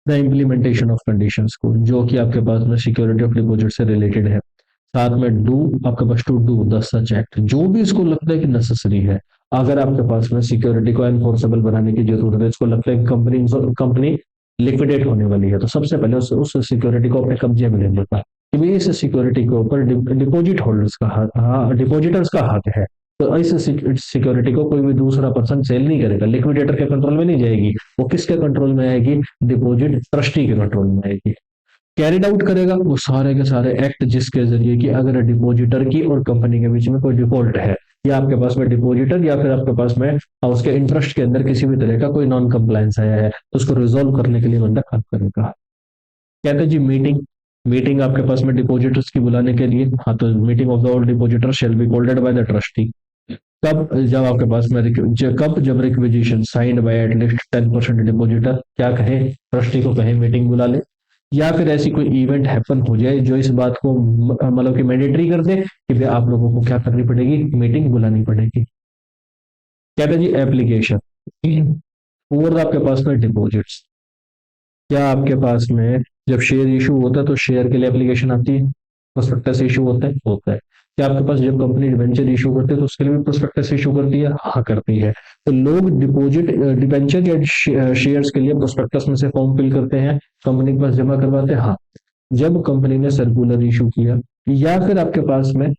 द इम्प्लीमेंटेशन ऑफ कंडीशंस को, जो कि आपके पास में सिक्योरिटी ऑफ डिपॉजिट से रिलेटेड है। साथ में डू आपके पास to do the such act, जो भी इसको लगता है कि नेसेसरी है। अगर आपके पास में सिक्योरिटी को एनफोर्सेबल बनाने की जरूरत है, इसको लगता है कि कंपनी कंपनी लिक्विडेट होने वाली है, तो सबसे पहले उस सिक्योरिटी को अपने कब्जे में ले लेता है कि भाई इस सिक्योरिटी के ऊपर डिपॉजिट होल्डर्स का हक, हाँ डिपॉजिटर्स का हक है। तो इस सिक्योरिटी को कोई भी दूसरा पर्सन सेल नहीं करेगा, लिक्विडेटर के कंट्रोल में नहीं जाएगी, वो किसके कंट्रोल में आएगी, डिपॉजिट ट्रस्टी के कंट्रोल में आएगी। कैरिड आउट करेगा वो सारे के सारे एक्ट जिसके जरिए कि अगर डिपॉजिटर की और कंपनी के बीच में कोई डिफॉल्ट है, या आपके पास में डिपॉजिटर या फिर आपके पास में उसके इंटरेस्ट के अंदर किसी भी तरह का कोई नॉन कंप्लायंस आया है, तो उसको रिजोल्व करने के लिए बंदा काम करेगा। कहते हैं जी मीटिंग, मीटिंग आपके पास में डिपॉजिटर्स की बुलाने के लिए, हाँ तो meeting of the all depositor shall be कॉल्डेड by the trustee. कब, जब आपके पास में कब, जब requisition signed by at least 10% depositor क्या कहे, ट्रस्टी को कहे मीटिंग बुला ले, या फिर ऐसी कोई इवेंट हैपन हो जाए जो इस बात को मतलब कि मैंडेटरी कर दे कि भाई आप लोगों को क्या करनी पड़ेगी, मीटिंग बुलानी पड़ेगी। कहते हैं जी एप्लीकेशन और आपके पास में डिपॉजिट्स, क्या आपके पास में जब शेयर इशू होता है तो शेयर के लिए एप्लीकेशन आती है, प्रोस्पेक्टस इशू होता है। क्या आपके पास जब कंपनी डिबेंचर इशू करती है तो उसके लिए भी प्रोस्पेक्टस इशू करती है, हाँ करती है। तो लोग डिपॉजिट डिबेंचर या शेयर्स के लिए प्रोस्पेक्टस में से फॉर्म फिल करते हैं, कंपनी के पास जमा करवाते हैं, हाँ। जब कंपनी ने सर्कुलर इशू किया, या फिर आपके पास में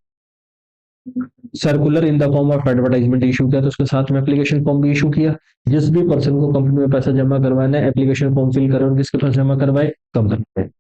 circular in the form of advertisement issue किया, तो उसके साथ में एप्लीकेशन फॉर्म भी इशू किया। जिस भी पर्सन को कंपनी में पैसा जमा करवाना है, एप्लीकेशन फॉर्म फिल करे और किसके पास जमा करवाए, कंपनी में।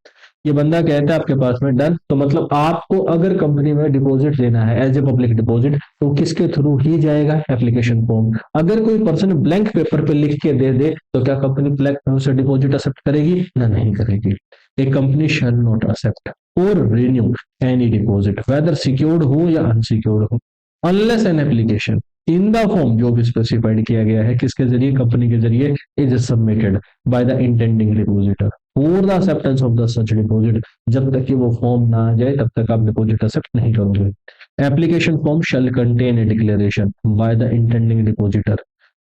ये बंदा कहता है आपके पास में डन, तो मतलब आपको अगर कंपनी में डिपॉजिट देना है एज ए पब्लिक डिपॉजिट, तो किसके थ्रू ही जाएगा, एप्लीकेशन फॉर्म। अगर कोई पर्सन ब्लैंक पेपर पे लिख के दे दे तो क्या कंपनी ब्लैंक से डिपॉजिट एक्सेप्ट करेगी ना, नहीं करेगी। A company shall not accept और renew any deposit whether secured हो या अनसिक्योर्ड हो, unless an application in the form जो भी स्पेसिफाइड किया गया है, किसके जरिए, कंपनी के जरिए, is submitted by the intending depositor for the acceptance of the such deposit. जब तक कि वो फॉर्म ना आ जाए तब तक आप डिपॉजिट एक्सेप्ट नहीं करोगे। Application form shall contain a declaration by the intending depositor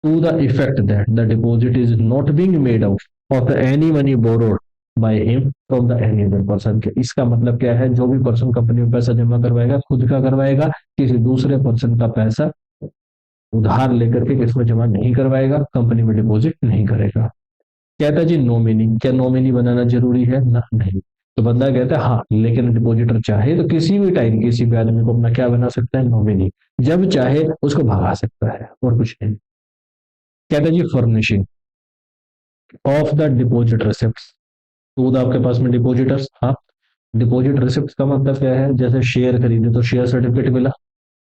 to the effect that the deposit is not being made out of any money borrowed by him from the any other person के। इसका मतलब क्या है, जो भी person company में पैसा जमा करवाएगा खुद का करवाएगा, किसी दूसरे पर्सन का पैसा उधार लेकर के किसमें जमा नहीं करवाएगा, कंपनी में डिपॉजिट नहीं करेगा। कहता है जी नॉमिनी, क्या नॉमिनी बनाना जरूरी है ना, नहीं। तो बंदा कहता है हाँ, लेकिन डिपॉजिटर चाहे तो किसी भी टाइम किसी भी आदमी को अपना क्या बना सकता है, नॉमिनी, जब चाहे उसको भगा सकता है और कुछ नहीं। कहता है जी furnishing of the deposit receipt to the आपके पास में डिपॉजिटर्स, हाँ। डिपॉजिट रिसिप्ट का मतलब क्या है, जैसे शेयर खरीदे तो शेयर सर्टिफिकेट मिला,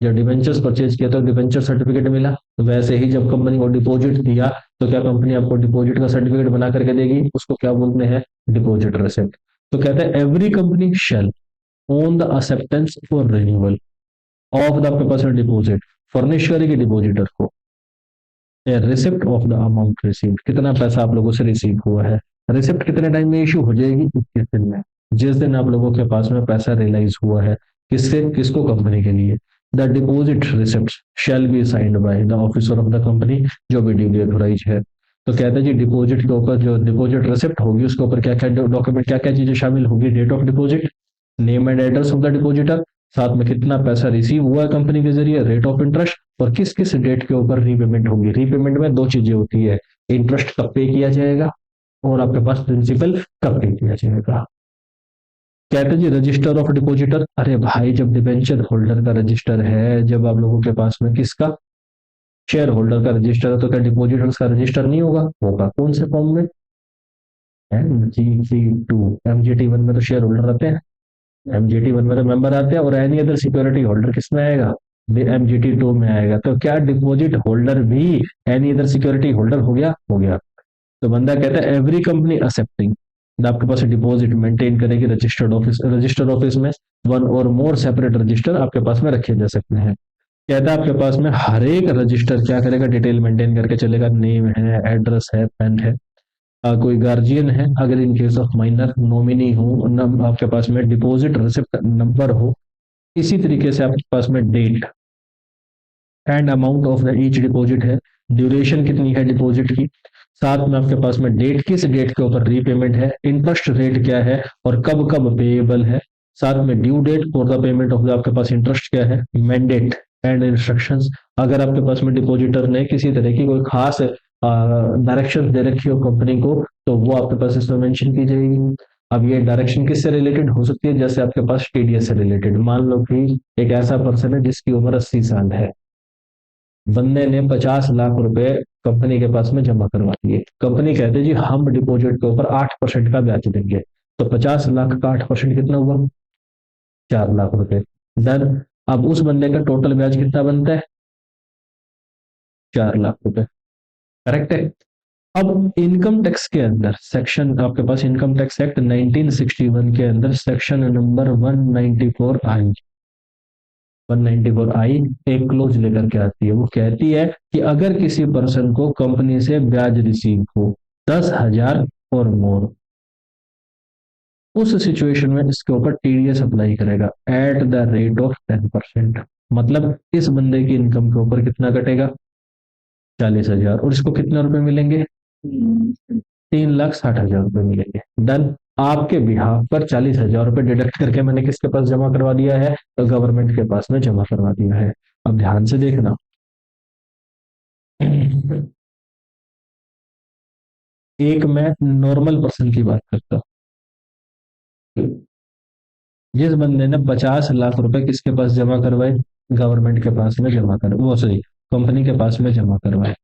जब डिवेंचर्स परचेज किया तो डिवेंचर सर्टिफिकेट मिला, तो वैसे ही जब कंपनी को डिपॉजिट दिया तो क्या कंपनी आपको डिपॉजिट का सर्टिफिकेट बना करके देगी, उसको क्या बोलते हैं, डिपॉजिट रिसिप्ट। तो कहते हैं every company shall on the acceptance for renewal of the आपके पास डिपॉजिट, फर्निश करेगी डिपॉजिटर को receipt of the amount receive, कितना पैसा आप लोगों से रिसीव हुआ है। रिसिप्ट कितने टाइम में इशू हो जाएगी, 21 दिन में, जिस दिन आप लोगों के पास में पैसा रियलाइज हुआ है, किससे, किसको, कंपनी के लिए। The deposit receipt shall be signed by the officer of the company, जो भी ड्यूली ऑथराइज है। तो कहते हैं जी डिपॉजिट के ऊपर जो डिपॉजिट रिसिप्ट होगी उसके ऊपर क्या क्या डॉक्यूमेंट, क्या क्या चीजें शामिल होगी, date of deposit, name and address of the depositor, साथ में कितना पैसा रिसीव हुआ है कंपनी के जरिए, रेट ऑफ इंटरेस्ट, और किस किस डेट के ऊपर रीपेमेंट होगी। रीपेमेंट में दो चीजें होती है, इंटरेस्ट कब पे किया जाएगा और आपके पास प्रिंसिपल कब पे किया जाएगा। कहते हैं जी रजिस्टर ऑफ डिपॉजिटर, अरे भाई जब डिबेंचर होल्डर का रजिस्टर है, जब आप लोगों के पास में किसका, शेयर होल्डर का रजिस्टर है, तो क्या डिपॉजिटर्स का रजिस्टर नहीं होगा, होगा कौन से फॉर्म में, MGT2, MGT1 में तो शेयर होल्डर रहते हैं, MGT1 में तो मेंबर आते हैं, और एनी अदर सिक्योरिटी होल्डर किस में आएगा, MGT2 में आएगा। तो क्या डिपॉजिट होल्डर भी एनी अदर सिक्योरिटी होल्डर हो गया, हो गया। तो बंदा कहता है एवरी कंपनी एक्सेप्टिंग आपके पास डिपॉजिट मेंटेन करेगी रजिस्टर्ड ऑफिस, रजिस्टर्ड ऑफिस में वन और मोर सेपरेट रजिस्टर आपके पास में रखे जा सकते हैं। कहता है आपके पास में हर एक रजिस्टर क्या करेगा, डिटेल मेंटेन करके चलेगा, नेम है, एड्रेस है, पेन है। कोई गार्जियन है, अगर in case of minor nominee हो, आपके पास में डिपॉजिट रिसिप्ट नंबर हो, इसी तरीके से आपके पास में date and amount of the each deposit है, ड्यूरेशन कितनी है डिपॉजिट की, साथ में आपके पास में डेट, किस डेट के ऊपर रीपेमेंट है, इंटरेस्ट रेट क्या है और कब कब पेएबल है, साथ में due date for the payment of the आपके पास इंटरेस्ट क्या है, मैंडेट एंड इंस्ट्रक्शंस। अगर आपके पास में डिपॉजिटर ने किसी तरह की कोई खास डायरेक्शन दे रखी हो कंपनी को, तो वो आपके पास इसमें मेंशन की जाएगी। अब ये डायरेक्शन किससे रिलेटेड हो सकती है, जैसे आपके पास टीडीएस से रिलेटेड, मान लो कि एक ऐसा पर्सन है जिसकी उम्र 80 साल है, बंदे ने 50 लाख रुपए कंपनी के पास में जमा करवा दिए, कंपनी कहते जी हम डिपॉजिट के ऊपर 8% का ब्याज देंगे, तो 50 लाख का 8% कितना हुआ, 4 लाख रुपए। डन। अब उस बंदे का टोटल ब्याज कितना बनता है, 4 लाख रुपए। करेक्ट है। अब इनकम टैक्स के अंदर सेक्शन आपके पास इनकम टैक्स एक्ट 1961 के अंदर सेक्शन नंबर 194 आई, 194 आई एक क्लोज लेकर के आती है, वो कहती है कि अगर किसी पर्सन को कंपनी से ब्याज रिसीव हो 10,000 और मोर, उस सिचुएशन में इसके ऊपर टीडीएस अप्लाई करेगा एट द रेट ऑफ 10%। मतलब इस बंदे की इनकम के ऊपर कितना कटेगा, 40,000, और इसको कितने रुपए मिलेंगे, 3,60,000 रुपए मिलेंगे। डन। आपके बिहाफ पर 40,000 रुपए डिडक्ट करके मैंने किसके पास जमा करवा दिया है, तो गवर्नमेंट के पास में जमा करवा दिया है। अब ध्यान से देखना, एक मैं नॉर्मल पर्सन की बात करता हूँ, जिस बंदे ने 50 लाख रुपए किसके पास जमा करवाए, गवर्नमेंट के पास में जमा कर, वो सॉरी, कंपनी के पास में जमा करवाए,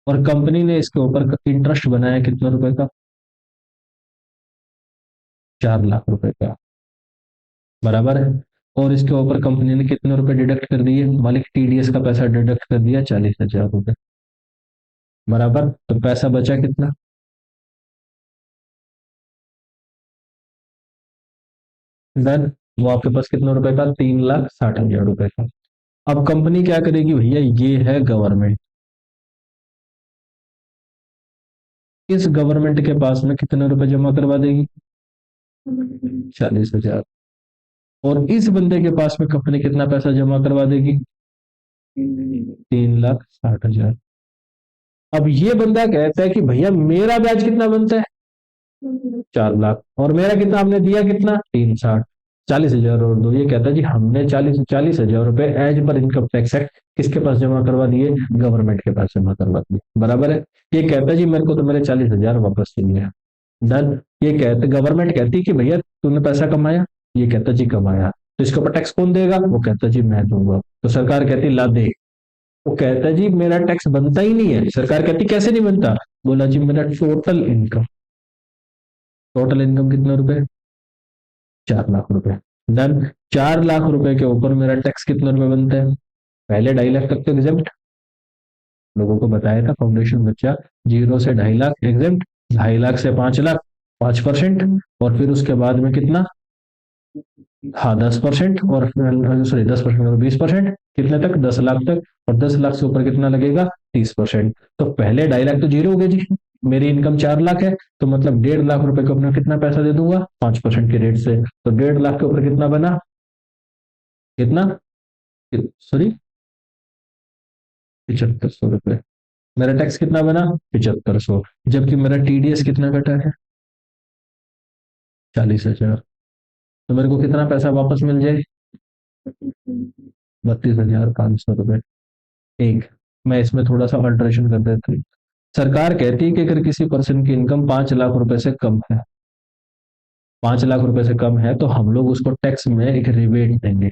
और कंपनी ने इसके ऊपर इंटरेस्ट बनाया कितने रुपए का, 4 लाख रुपए का, बराबर है। और इसके ऊपर कंपनी ने कितने रुपए डिडक्ट कर दिए, मालिक टीडीएस का पैसा डिडक्ट कर दिया, 40,000 रुपए, बराबर। तो पैसा बचा कितना, डन। वो आपके पास कितने रुपए का, 3,60,000 रुपए का। अब कंपनी क्या करेगी भैया, ये है गवर्नमेंट, इस गवर्नमेंट के पास में कितने रुपए जमा करवा देगी, 40,000। और इस बंदे के पास में कंपनी कितना पैसा जमा करवा देगी, 3,60,000। अब ये बंदा कहता है कि भैया मेरा ब्याज कितना बनता है, 4 लाख, और मेरा कितना आपने दिया कितना, 360, 40,000 और दो। ये कहता है जी हमने 40,000 रुपए as per income tax act किसके पास जमा करवा दिए, गवर्नमेंट के पास जमा करवा दिए, बराबर है। ये कहता है जी मेरे को तो मेरे 40,000 वापस चाहिए। डन। ये कहते गवर्नमेंट कहती कि भैया तूने पैसा कमाया, ये कहता जी कमाया, तो इसके ऊपर टैक्स कौन देगा, वो कहता जी मैं दूंगा, तो सरकार कहती ला दे, वो कहता जी मेरा टैक्स बनता ही नहीं है, सरकार कहती कैसे नहीं बनता, बोला जी मेरा टोटल इनकम, टोटल इनकम कितने रुपए, 4 लाख रुपए। डन। 4 लाख रुपए के ऊपर मेरा टैक्स कितने रुपए बनता है, पहले 2.5 लाख तक तो एग्जेम्प्ट, लोगों को बताया था फाउंडेशन बच्चा, 0 से 2.5 लाख एग्जेम्प्ट, 2.5 लाख से 5 लाख 5%, और फिर उसके बाद में कितना, हाँ 10%, और सॉरी 10% और 20%, कितने तक, 10 लाख तक, और 10 लाख से ऊपर कितना लगेगा, 30%। तो पहले 2.5 लाख तो जीरो हो गए जी, मेरी इनकम 4 लाख है, तो मतलब 1.5 लाख रुपए को अपना कितना पैसा दे दूंगा, 5% के रेट से, तो 1.5 लाख के ऊपर कितना बना, कितना, सॉरी 7,500 रुपए, मेरा टैक्स कितना बना, 7,500, जबकि मेरा टीडीएस कितना कटा है, 40,000। तो मेरे को कितना पैसा वापस मिल जाए, 32,500 रुपए। एक, मैं इसमें थोड़ा सा अल्टरेशन कर देता हूँ। सरकार कहती है कि अगर किसी पर्सन की इनकम 5 लाख रुपए से कम है, 5 लाख रुपए से कम है, तो हम लोग उसको टैक्स में एक रिबेट देंगे,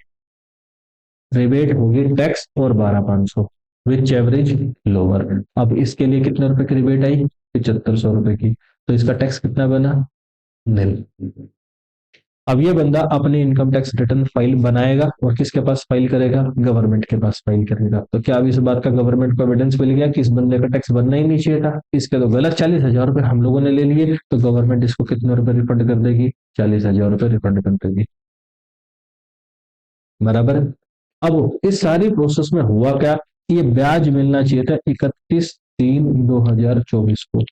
रिबेट होगी टैक्स और 12,500, विच एवरेज लोअर। अब इसके लिए कितने रुपए की रिबेट आई, 7,500 रुपए की, तो इसका टैक्स कितना बना, निल। अब ये बंदा अपनी इनकम टैक्स रिटर्न फाइल बनाएगा और किसके पास फाइल करेगा, गवर्नमेंट के पास फाइल करेगा। तो क्या अब इस बात का गवर्नमेंट को एविडेंस मिल गया कि इस बंदे का टैक्स बनना ही नहीं चाहिए था, इसके तो गलत 40,000 रुपए हम लोगों ने ले लिए, तो गवर्नमेंट इसको कितने रुपए रिफंड कर देगी, 40,000 रुपए रिफंड कर देगी, बराबर है। अब इस सारी प्रोसेस में हुआ क्या, ये ब्याज मिलना चाहिए था 31/3/2024 को,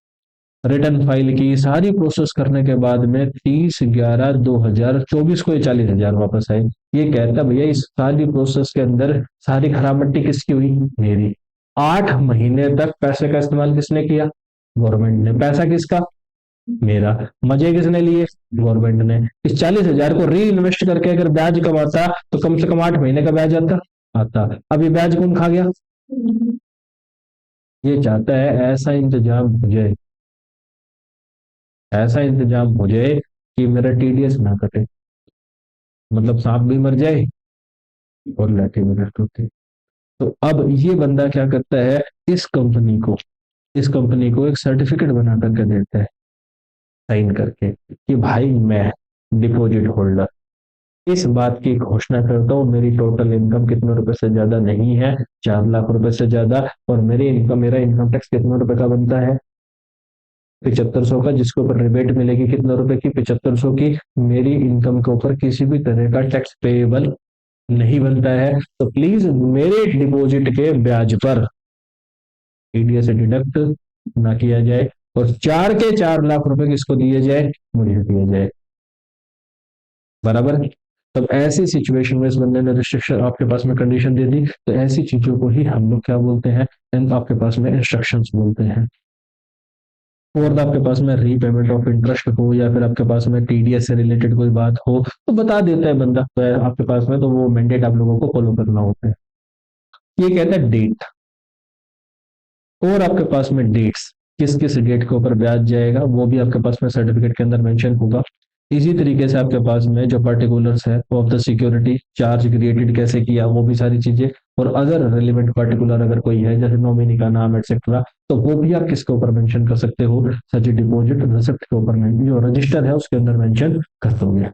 रिटर्न फाइल की, सारी प्रोसेस करने के बाद में 30/11/2024 को ये 40,000 वापस आए। ये कहता भैया इस सारी प्रोसेस के अंदर सारी खराब मट्टी किसकी हुई? मेरी। 8 महीने तक पैसे का इस्तेमाल किसने किया? गवर्नमेंट ने। पैसा किसका? मेरा। मजे किसने लिए? गवर्नमेंट ने। इस 40,000 को री इन्वेस्ट करके अगर ब्याज कमाता तो कम से कम 8 महीने का ब्याज आता। अब ये ब्याज कौन खा गया? ये चाहता है ऐसा इंतजाम हो जाए कि मेरा टीडीएस ना कटे, मतलब सांप भी मर जाए और लाठी भी नष्ट होती। तो अब ये बंदा क्या करता है, इस कंपनी को इस कंपनी को एक सर्टिफिकेट बना करके देता है, साइन करके, कि भाई मैं डिपॉजिट होल्डर इस बात की घोषणा करता हूँ, मेरी टोटल इनकम कितने रुपए से ज्यादा नहीं है, 4 लाख रुपए से ज्यादा, और मेरा इनकम टैक्स कितने रुपए का बनता है? 7500 का, जिसके ऊपर रिबेट मिलेगी कितने रुपए की? 7500 की। मेरी इनकम के ऊपर किसी भी तरह का टैक्स पेएबल नहीं बनता है, तो प्लीज मेरे डिपॉजिट के ब्याज पर टीडीएस से डिडक्ट ना किया जाए, और 4 के 4 लाख रुपए किसको दिए जाए? मुझे दिए जाए। बराबर। तब ऐसी सिचुएशन में इस बंदे ने रिस्ट्रिक्शन आपके पास में कंडीशन दे दी, तो ऐसी चीजों को ही हम लोग क्या बोलते हैं? आपके पास में इंस्ट्रक्शंस बोलते हैं। और आपके पास में रीपेमेंट ऑफ इंटरेस्ट हो, या फिर आपके पास में टीडीएस से रिलेटेड कोई बात हो, तो बता देता है बंदा, तो आपके पास में तो वो मैंडेट आप लोगों को फॉलो करना होता है। ये कहता है डेट। और आपके पास में डेट्स, किस किस डेट के ऊपर ब्याज जाएगा वो भी आपके पास में सर्टिफिकेट के अंदर मेंशन होगा। इसी तरीके से आपके पास में जो पर्टिकुलर्स है of the security, charge created कैसे किया, वो भी सारी चीजें, और अदर रिलेवेंट पर्टिकुलर अगर कोई है जैसे नॉमिनी का नाम एक्सेट्रा, तो वो भी आप किसके ऊपर मेंशन कर सकते हो? सच डिपॉजिट रिसिप्ट के ऊपर जो रजिस्टर है उसके अंदर मेंशन कर दोगे।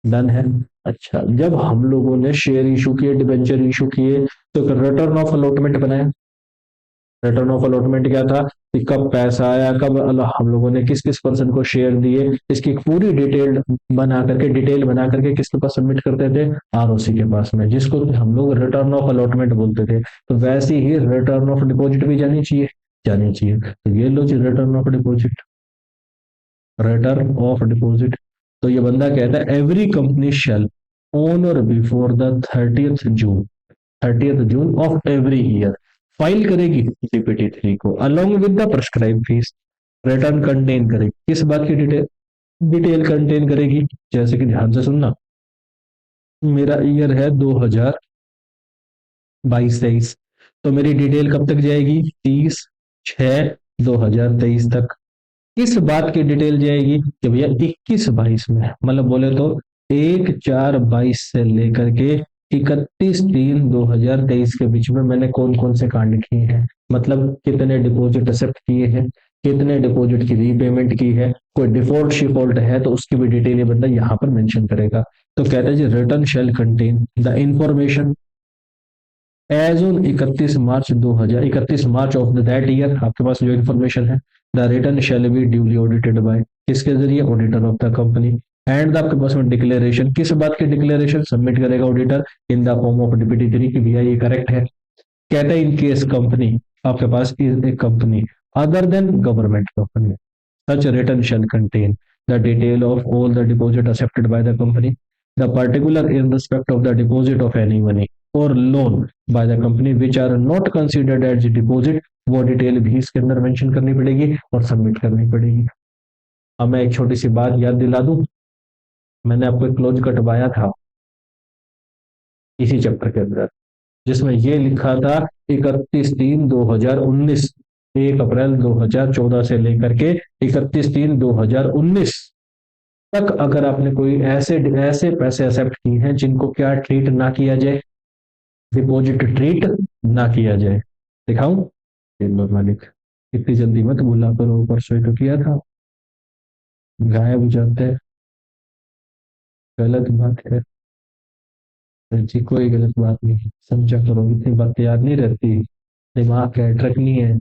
डन है। अच्छा, जब हम लोगों ने शेयर इशू किए, डिबेंचर इशू किए, तो रिटर्न ऑफ अलॉटमेंट बनाया। रिटर्न ऑफ अलॉटमेंट क्या था कि कब पैसा आया, कब हम लोगों ने किस किस पर्सन को शेयर दिए, इसकी पूरी डिटेल बना करके किसके पास सबमिट करते थे? आरओसी के पास में, जिसको हम लोग रिटर्न ऑफ अलॉटमेंट बोलते थे। तो वैसे ही रिटर्न ऑफ डिपॉजिट भी जानी चाहिए। तो ये लो जी, रिटर्न ऑफ डिपॉजिट। तो ये बंदा कहता है एवरी कंपनी शेल ऑन और before the 30th June of every year file करेगी डीपीटी 3 को along with the prescribe fees. Return contain करेगी किस बात की डिटेल? डिटेल कंटेन करेगी। जैसे कि ध्यान से सुनना, मेरा ईयर है 2022-23, तो मेरी डिटेल कब तक जाएगी? 30/6/2023 तक। किस बात की डिटेल जाएगी कि भैया 21-22 में, मतलब बोले तो 1/4/22 से लेकर के 31/3/2023 के बीच में मैंने कौन कौन से कांड किए हैं, मतलब कितने डिपॉजिट एक्सेप्ट किए हैं, कितने डिपॉजिट की रीपेमेंट की है, कोई डिफॉल्ट शिफॉल्ट है तो उसकी भी डिटेल ये बंदा यहाँ पर मेंशन करेगा। तो कहता है जी return shall contain the information as on 31 March of that year. आपके पास जो इन्फॉर्मेशन है, the return shall be duly audited by, किसके जरिए? Auditor of the company. And आपके पास में डिक्लेरेशन, किस बात की डिक्लेरेशन सबमिट करेगा auditor? In the form of DPT 3 की भैया ये करेक्ट है। कहता है इन केस कंपनी, आपके पास is a company other than government company, such return shall contain the detail of all the deposit accepted by the company, the particular in respect of the deposit of any money or loan by the company which are not considered as deposit। वो detail भी इसके अंदर mention करनी पड़ेगी और submit करनी पड़ेगी। अब मैं एक छोटी सी बात याद दिला दूं, मैंने आपको एक क्लोज कटवाया था इसी चैप्टर के अंदर, जिसमें ये लिखा था 31/3/2019, 1 अप्रैल 2014 से लेकर के 31/3/2019 तक अगर आपने कोई ऐसे ऐसे पैसे एक्सेप्ट किए हैं जिनको क्या ट्रीट ना किया जाए? डिपॉजिट ट्रीट ना किया जाए। दिखाऊं? मालिक, इतनी जल्दी मत बोला करो, परसों ही तो किया था। गायब हो जाते हैं, गलत बात है जी, कोई गलत बात नहीं है, समझा करो, इतनी बात याद नहीं रहती, दिमाग है, ट्रक नहीं है।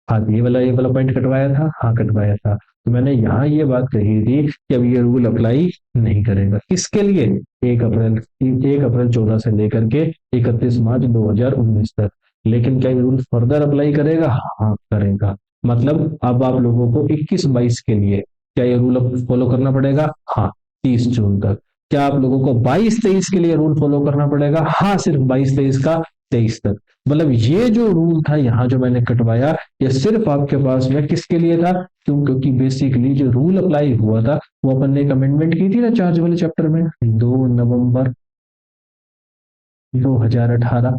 हाँ, ये वाला पॉइंट कटवाया था, हाँ कटवाया था। तो मैंने यहाँ ये बात कही थी कि अब ये रूल अप्लाई नहीं करेगा, किसके लिए? 1 अप्रैल 14 से लेकर के 31 मार्च 2019 तक। लेकिन क्या ये रूल फर्दर अप्लाई करेगा? हाँ करेगा। मतलब अब आप लोगों को 21-22 के लिए क्या ये रूल फॉलो करना पड़ेगा? हाँ, 30 जून तक। क्या आप लोगों को 22-23 के लिए रूल फॉलो करना पड़ेगा? हाँ, सिर्फ 22-23 का, 23 तक। मतलब ये जो रूल था यहाँ जो मैंने कटवाया, ये सिर्फ आपके पास में किसके लिए था? क्योंकि बेसिकली जो रूल अप्लाई हुआ था वो अपन ने एक अमेंडमेंट की थी ना चार्ज वाले चैप्टर में, 2 नवंबर 2018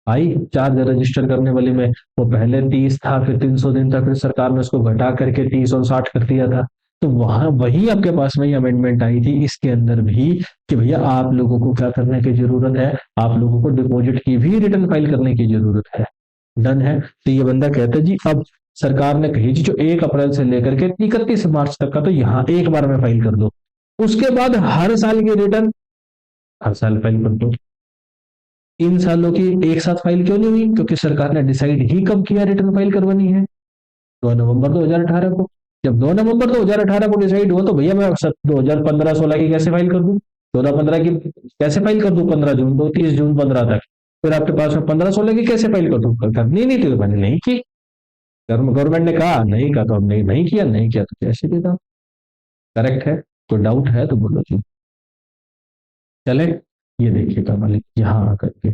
आई चार्ज रजिस्टर करने वाली में। वो पहले 30 था, फिर 300 दिन था, फिर सरकार ने उसको घटा करके 30 और 60 कर दिया था। तो वहां वही आपके पास में अमेंडमेंट आई थी इसके अंदर भी, कि भैया आप लोगों को क्या करने की जरूरत है, आप लोगों को डिपॉजिट की भी रिटर्न फाइल करने की जरूरत है। डन है। तो ये बंदा कहता है जी अब सरकार ने कही जी जो 1 अप्रैल से लेकर के 31 मार्च तक का तो यहाँ एक बार में फाइल कर दो, उसके बाद हर साल की रिटर्न हर साल फाइल कर दो। इन सालों की एक साथ फाइल क्यों नहीं हुई? क्योंकि सरकार ने डिसाइड ही कब किया रिटर्न फाइल करवानी है? 2 नवंबर 2018 को। जब 2 नवंबर 2018 को डिसाइड हुआ तो भैया मैं 2015-16 की कैसे फाइल कर दूं? 2015 की कैसे फाइल कर दूं? 15 जून को, 30 जून 15 तक। फिर आपके पास में 15-16 की कैसे फाइल कर दूं? करनी नहीं थी तो मैंने नहीं की। गवर्नमेंट ने कहा नहीं, कहा तो हमने नहीं किया, नहीं किया तो कैसे देता? करेक्ट है? कोई डाउट है तो बोलो जी। चले, ये देखिएगा मालिक यहाँ आकर के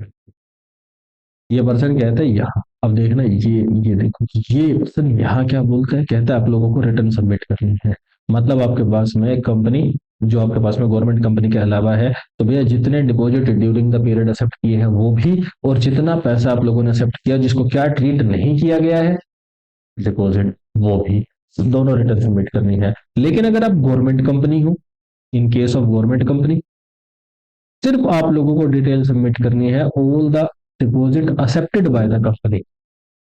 ये पर्सन कहता है यहाँ, अब देखना ये देखो ये पर्सन यहाँ क्या बोलता है, कहता है आप लोगों को रिटर्न सबमिट करनी है। मतलब आपके पास में कंपनी जो आपके पास में गवर्नमेंट कंपनी के अलावा है, तो भैया जितने deposit during the period accept किए हैं वो भी, और जितना पैसा आप लोगों ने एक्सेप्ट किया जिसको क्या ट्रीट नहीं किया गया है डिपॉजिट, वो भी दोनों रिटर्न सबमिट करनी है। लेकिन अगर आप गवर्नमेंट कंपनी हो, in case of government company, सिर्फ आप लोगों को डिटेल सबमिट करनी है, all the deposit accepted bye the company,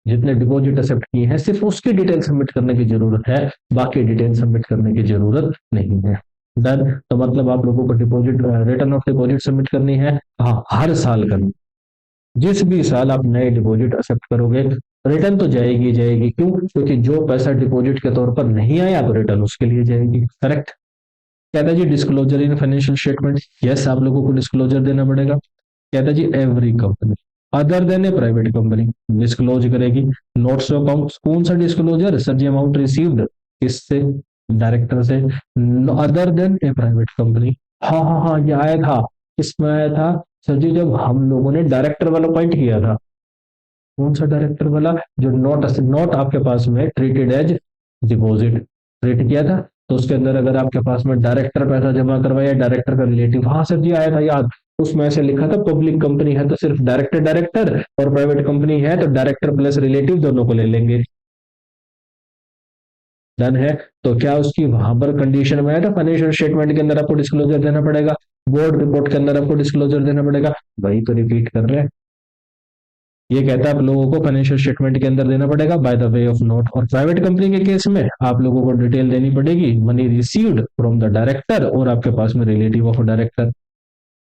जितने डिपॉजिट एक्सेप्ट किए हैं सिर्फ उसकी डिटेल सबमिट करने की जरूरत है, बाकी डिटेल सबमिट करने की जरूरत नहीं है। डन। तो मतलब आप लोगों को deposit return of deposit submit करनी है, हाँ हर साल करनी। जिस भी साल आप नए डिपॉजिट एक्सेप्ट करोगे रिटर्न तो जाएगी जाएगी, क्यों? क्योंकि जो पैसा डिपॉजिट के तौर पर नहीं आया तो रिटर्न उसके लिए जाएगी। करेक्ट। कहता है जी disclosure in financial statement, yes आप लोगों को डिस्क्लोजर देना पड़ेगा। कहता है जी every company other than a private company disclose करेगी नोट्स ऑफ अकाउंट। कौन सा डिस्क्लोजर? सर जी अमाउंट रिसीव्ड किससे? डायरेक्टर से। Other than a private company, हाँ हाँ हाँ ये आया था। इसमें आया था सर जी जब हम लोगों ने डायरेक्टर वाला पॉइंट किया था। कौन सा डायरेक्टर वाला? जो नोट नोट आपके पास में ट्रीटेड एज डिपॉजिट ट्रीट किया था, तो उसके अंदर अगर आपके पास में डायरेक्टर पैसा जमा करवाया, डायरेक्टर का रिलेटिव, हाँ सर जी आया था याद। उसमें ऐसे लिखा था पब्लिक कंपनी है तो सिर्फ डायरेक्टर डायरेक्टर, और प्राइवेट कंपनी है तो डायरेक्टर प्लस रिलेटिव दोनों को ले लेंगे। डन है। तो क्या उसकी वहां पर कंडीशन में आया था फाइनेंशियल स्टेटमेंट के अंदर आपको डिस्क्लोजर देना पड़ेगा, बोर्ड रिपोर्ट के अंदर आपको डिस्क्लोजर देना पड़ेगा? वही तो रिपीट कर रहे हैं। ये कहता है आप लोगों को फाइनेंशियल स्टेटमेंट के अंदर देना पड़ेगा by the way of note. और प्राइवेट कंपनी के केस में आप लोगों को डिटेल देनी पड़ेगी money received from the director और आपके पास में रिलेटिव ऑफ डायरेक्टर।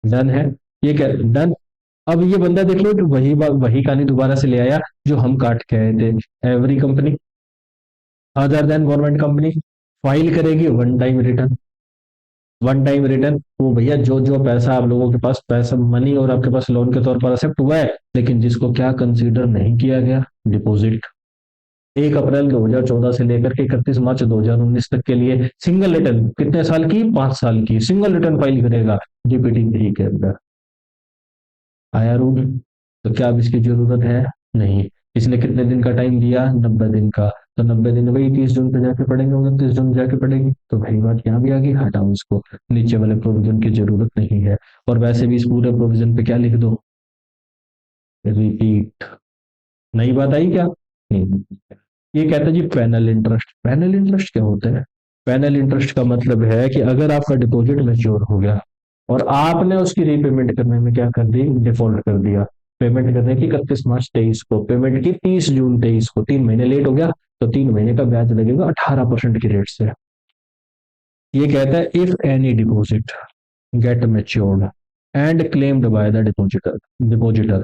डन है। ये क्या डन? अब ये बंदा देखिए तो वही कहानी दोबारा से ले आया जो हम काट के आए थे। Every company other than government company file करेगी one time return. One time return वो भैया जो जो पैसा आप लोगों के पास पैसा मनी और आपके पास लोन के तौर पर एक्सेप्ट हुआ है, लेकिन जिसको क्या कंसीडर नहीं किया गया, डिपॉजिट, 1 अप्रैल 2014 से लेकर के 31 मार्च 2019 तक के लिए सिंगल रिटर्न, कितने साल की? 5 साल की सिंगल रिटर्न फाइल करेगा DPT 3 के अंदर। आया रूल? तो क्या अब इसकी जरूरत है? नहीं। इसने कितने दिन का टाइम दिया? 90 दिन का। तो 90 दिन वही 30 जून पे जाके पड़ेंगे, 29 जून जाके पड़ेगी। तो भाई बात यहाँ भी आ गई, हटाओ इसको, नीचे वाले प्रोविजन की जरूरत नहीं है। और वैसे भी इस पूरे प्रोविजन पे क्या लिख दो? रिपीट। नई बात आई क्या? नहीं। ये कहता है जी पैनल इंटरेस्ट। पैनल इंटरेस्ट क्या होता है? पैनल इंटरेस्ट का मतलब है कि अगर आपका डिपॉजिट मैच्योर हो गया और आपने उसकी रीपेमेंट करने में क्या कर दी? डिफॉल्ट कर दिया। पेमेंट करने की 31 मार्च 23 को, पेमेंट की 30 जून 23 को, 3 महीने लेट हो गया तो 3 महीने का ब्याज लगेगा 18% की रेट से। ये कहता है if any deposit get matured and claimed by the depositor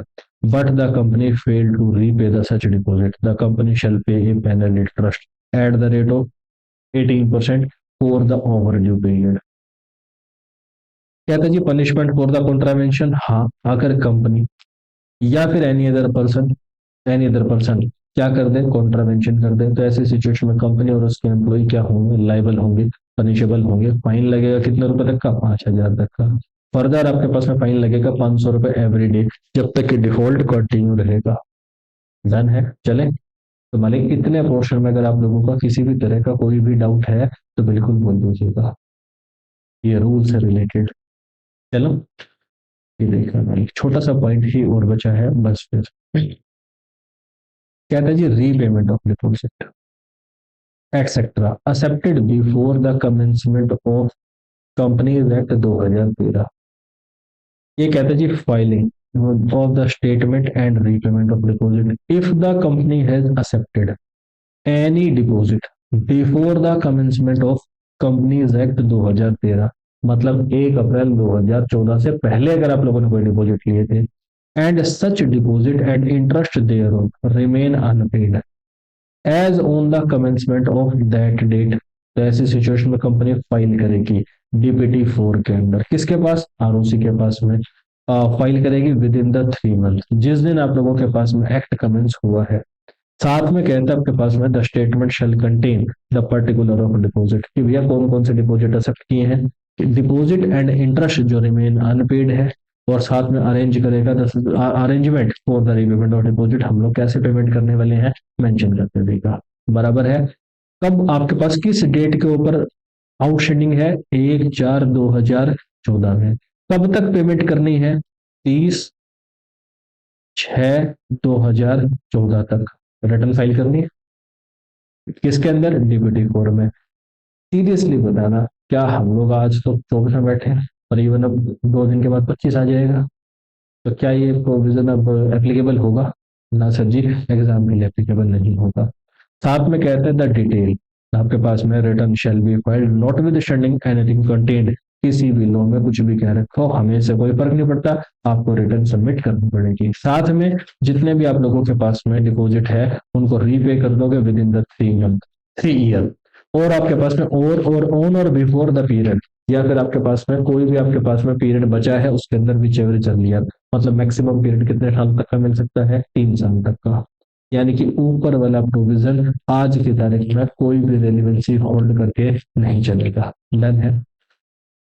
but the company failed to repay the such deposit, the company shall pay a penal interest at the rate of 18% for the overdue period। कहता है जी punishment for the contravention, हाँ अगर company या फिर any other person क्या कर दे, contravention कर दे, तो ऐसी सिचुएशन में कंपनी और उसके एम्प्लॉय क्या होंगे, लाइबल होंगे, पनिशेबल होंगे। फाइन लगेगा कितने रुपए तक का, 5,000 तक का। फर्दर आपके पास में फाइन लगेगा 500 रुपए एवरी डे, जब तक कि डिफॉल्ट कंटिन्यू रहेगा। डन है, चले। तो मालिक इतने पोर्शन में अगर आप लोगों का किसी भी तरह का कोई भी डाउट है तो बिल्कुल बोल दीजिएगा, ये रूल से रिलेटेड। चलो, ये देखा मालिक, छोटा सा पॉइंट ही और बचा है बस फिर। कहता है जी, repayment of deposit etcetera accepted before the commencement of companies act 2013। ये कहता है जी, filing of the statement and repayment of deposit if the company has accepted any deposit before the commencement of companies act 2013, मतलब 1 अप्रैल 2014 से पहले अगर आप लोगों ने कोई डिपॉजिट लिए थे, and such deposit and interest thereon remain unpaid as on the commencement of that date, तो ऐसी सिचुएशन में कंपनी फाइल करेगी DPT 4 के अंदर, किसके पास, ROC के पास में फाइल करेगी विद इन द 3 मंथ, जिस दिन आप लोगों के पास में एक्ट कमेंस हुआ है। साथ में कहता है आपके पास में the statement shall contain the particular of deposit, कि भैया कौन कौन से डिपॉजिट एक्सेप्ट किए हैं, डिपॉजिट एंड इंटरेस्ट जो रिमेन अनपेड है, और साथ में अरेंज करेगा arrangement for the repayment of deposit, हम लोग कैसे पेमेंट करने वाले हैं मेंशन करके देगा। बराबर है। कब आपके पास किस डेट के ऊपर आउटस्टैंडिंग है, 1/4/2014 में। कब तक पेमेंट करनी है, 30/6/2014 तक रिटर्न फाइल करनी है, किसके अंदर, DPT 4 में। सीरियसली बताना, क्या हम लोग आज तो 24 में बैठे हैं और इवन अब 2 दिन के बाद 25 आ जाएगा, तो क्या ये प्रोविजन अब एप्लीकेबल होगा? ना सर जी, एग्जाम के लिए एप्लीकेबल नहीं होगा। साथ में कहते हैं द डिटेल, आपके पास में return shall be filed not with standing anything contained, किसी भी लॉ में कुछ भी कह रखो हमें से कोई फर्क नहीं पड़ता, आपको रिटर्न सबमिट करनी पड़ेगी। साथ में जितने भी आप लोगों के पास में डिपॉजिट है उनको रीपे कर दोगे with in the 3 month, 3 year. और आपके पास में और ऑन और बिफोर द पीरियड, या फिर आपके पास में कोई भी आपके पास में पीरियड बचा है उसके अंदर भी चेवर चल लिया, मतलब मैक्सिमम पीरियड कितने साल तक का मिल सकता है, 3 साल तक का। यानी कि ऊपर वाला प्रोविजन आज की तारीख में कोई भी रेलिवेंसी होल्ड करके नहीं चलेगा। डन है।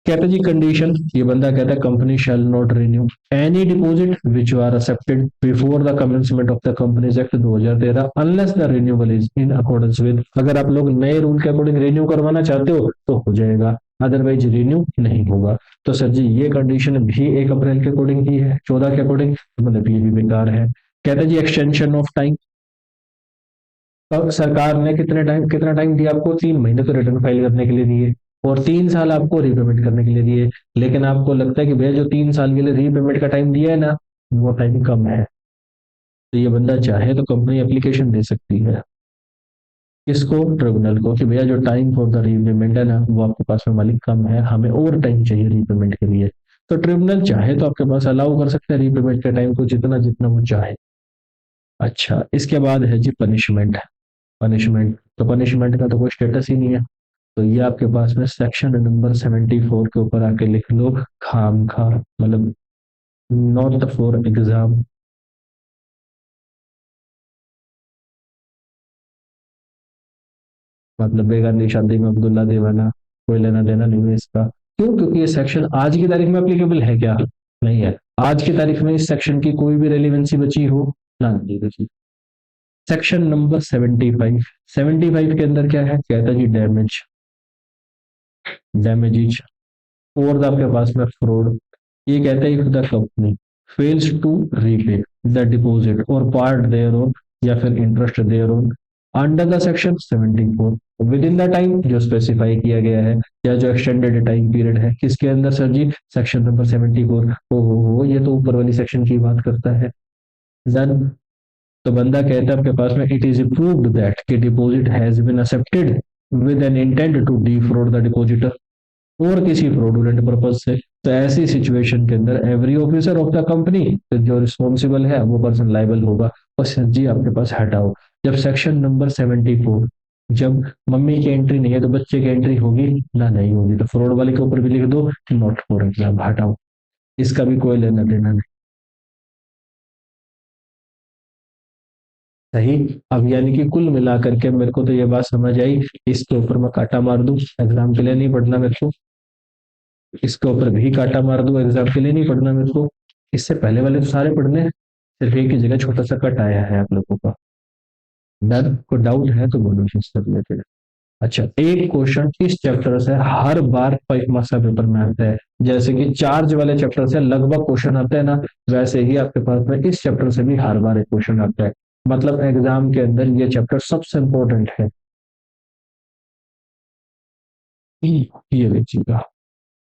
कहता जी कंडीशन, ये बंदा कहता है company shall not renew any deposit which are accepted before the commencement of the companies act 2013 unless the renewal is in accordance with, अगर आप लोग नए रूल के अकॉर्डिंग रिन्यू करवाना चाहते हो तो हो जाएगा, अदरवाइज रिन्यू नहीं होगा। तो सर जी ये कंडीशन भी 1 अप्रैल के अकॉर्डिंग ही है, 14 के अकॉर्डिंग, मतलब ये भी बेकार है। कहता जी एक्सटेंशन ऑफ टाइम, अब सरकार ने कितना टाइम दिया आपको, 3 महीने तो रिटर्न फाइल करने के लिए दिए, और 3 साल आपको रीपेमेंट करने के लिए दिए। लेकिन आपको लगता है कि भैया जो 3 साल के लिए रीपेमेंट का टाइम दिया है ना, वो टाइम कम है, तो ये बंदा चाहे तो कंपनी एप्लीकेशन दे सकती है इसको, ट्रिब्यूनल को, कि भैया जो टाइम फॉर द रीपेमेंट है ना वो आपके पास में मालिक कम है, हमें और टाइम चाहिए रीपेमेंट के लिए। तो ट्रिब्यूनल चाहे तो आपके पास अलाउ कर सकते हैं रीपेमेंट के टाइम को जितना जितना वो चाहे। अच्छा, इसके बाद है जी पनिशमेंट। पनिशमेंट, तो पनिशमेंट का तो कोई स्टेटस ही नहीं है, तो ये आपके पास में सेक्शन नंबर 74 के ऊपर आके लिख लो, खाम खा, मतलब नॉट फॉर एग्जाम। मतलब बेगानी शादी में अब्दुल्ला दीवाना, कोई लेना देना नहीं है इसका। क्यों? क्योंकि ये सेक्शन आज की तारीख में एप्लीकेबल है क्या? नहीं है। आज की तारीख में इस सेक्शन की कोई भी रेलिवेंसी बची हो? ना, नहीं बची। सेक्शन नंबर 75, 75 के अंदर क्या है, कहता है जी डैमेज, डैमेज और आपके पास में फ्रॉड। ये कहता है if the company fails to repay the deposit और पार्ट देयर ऑन, या फिर interest thereon under the section 74 within the time जो स्पेसिफाई किया गया है, या जो एक्सटेंडेड टाइम पीरियड है, किसके अंदर सर जी, सेक्शन नंबर 74। हो ये तो ऊपर वाली सेक्शन की बात करता है। डन। तो बंदा कहता है आपके पास में इट इज प्रूव्ड दैट कि deposit has been accepted with an intent to defraud the depositor, और किसी फ्रॉडुलेंट पर्पज से, तो ऐसी सिचुएशन के अंदर every officer of the company जो रिस्पॉन्सिबल है वो पर्सन लाइबल होगा। और सर जी आपके पास हटाओ, जब सेक्शन नंबर 74, जब मम्मी की एंट्री नहीं है तो बच्चे की एंट्री होगी ना, नहीं होगी, तो फ्रॉड वाले के ऊपर भी लिख दो नॉट फॉर एग्जाम, हटाओ, इसका भी कोई लेना देना नहीं। सही। अब यानी कि कुल मिलाकर के मेरे को तो ये बात समझ आई, इसके ऊपर मैं काटा मार दूं, एग्जाम के लिए नहीं पढ़ना मेरे को, इसके ऊपर भी काटा मार दूं, एग्जाम के लिए नहीं पढ़ना मेरे को, इससे पहले वाले तो सारे पढ़ने हैं, सिर्फ एक ही जगह छोटा सा कट आया है आप लोगों का। डर को डाउट है तो बोलो इससे रिलेटेड। अच्छा, एक क्वेश्चन इस चैप्टर से हर बार मार्क्स का पेपर में आता है, जैसे कि चार्ज वाले चैप्टर से लगभग क्वेश्चन आते हैं ना, वैसे ही आपके पास में इस चैप्टर से भी हर बार एक क्वेश्चन आता है। मतलब एग्जाम के अंदर ये चैप्टर सबसे इंपॉर्टेंट है। ये देखिएगा,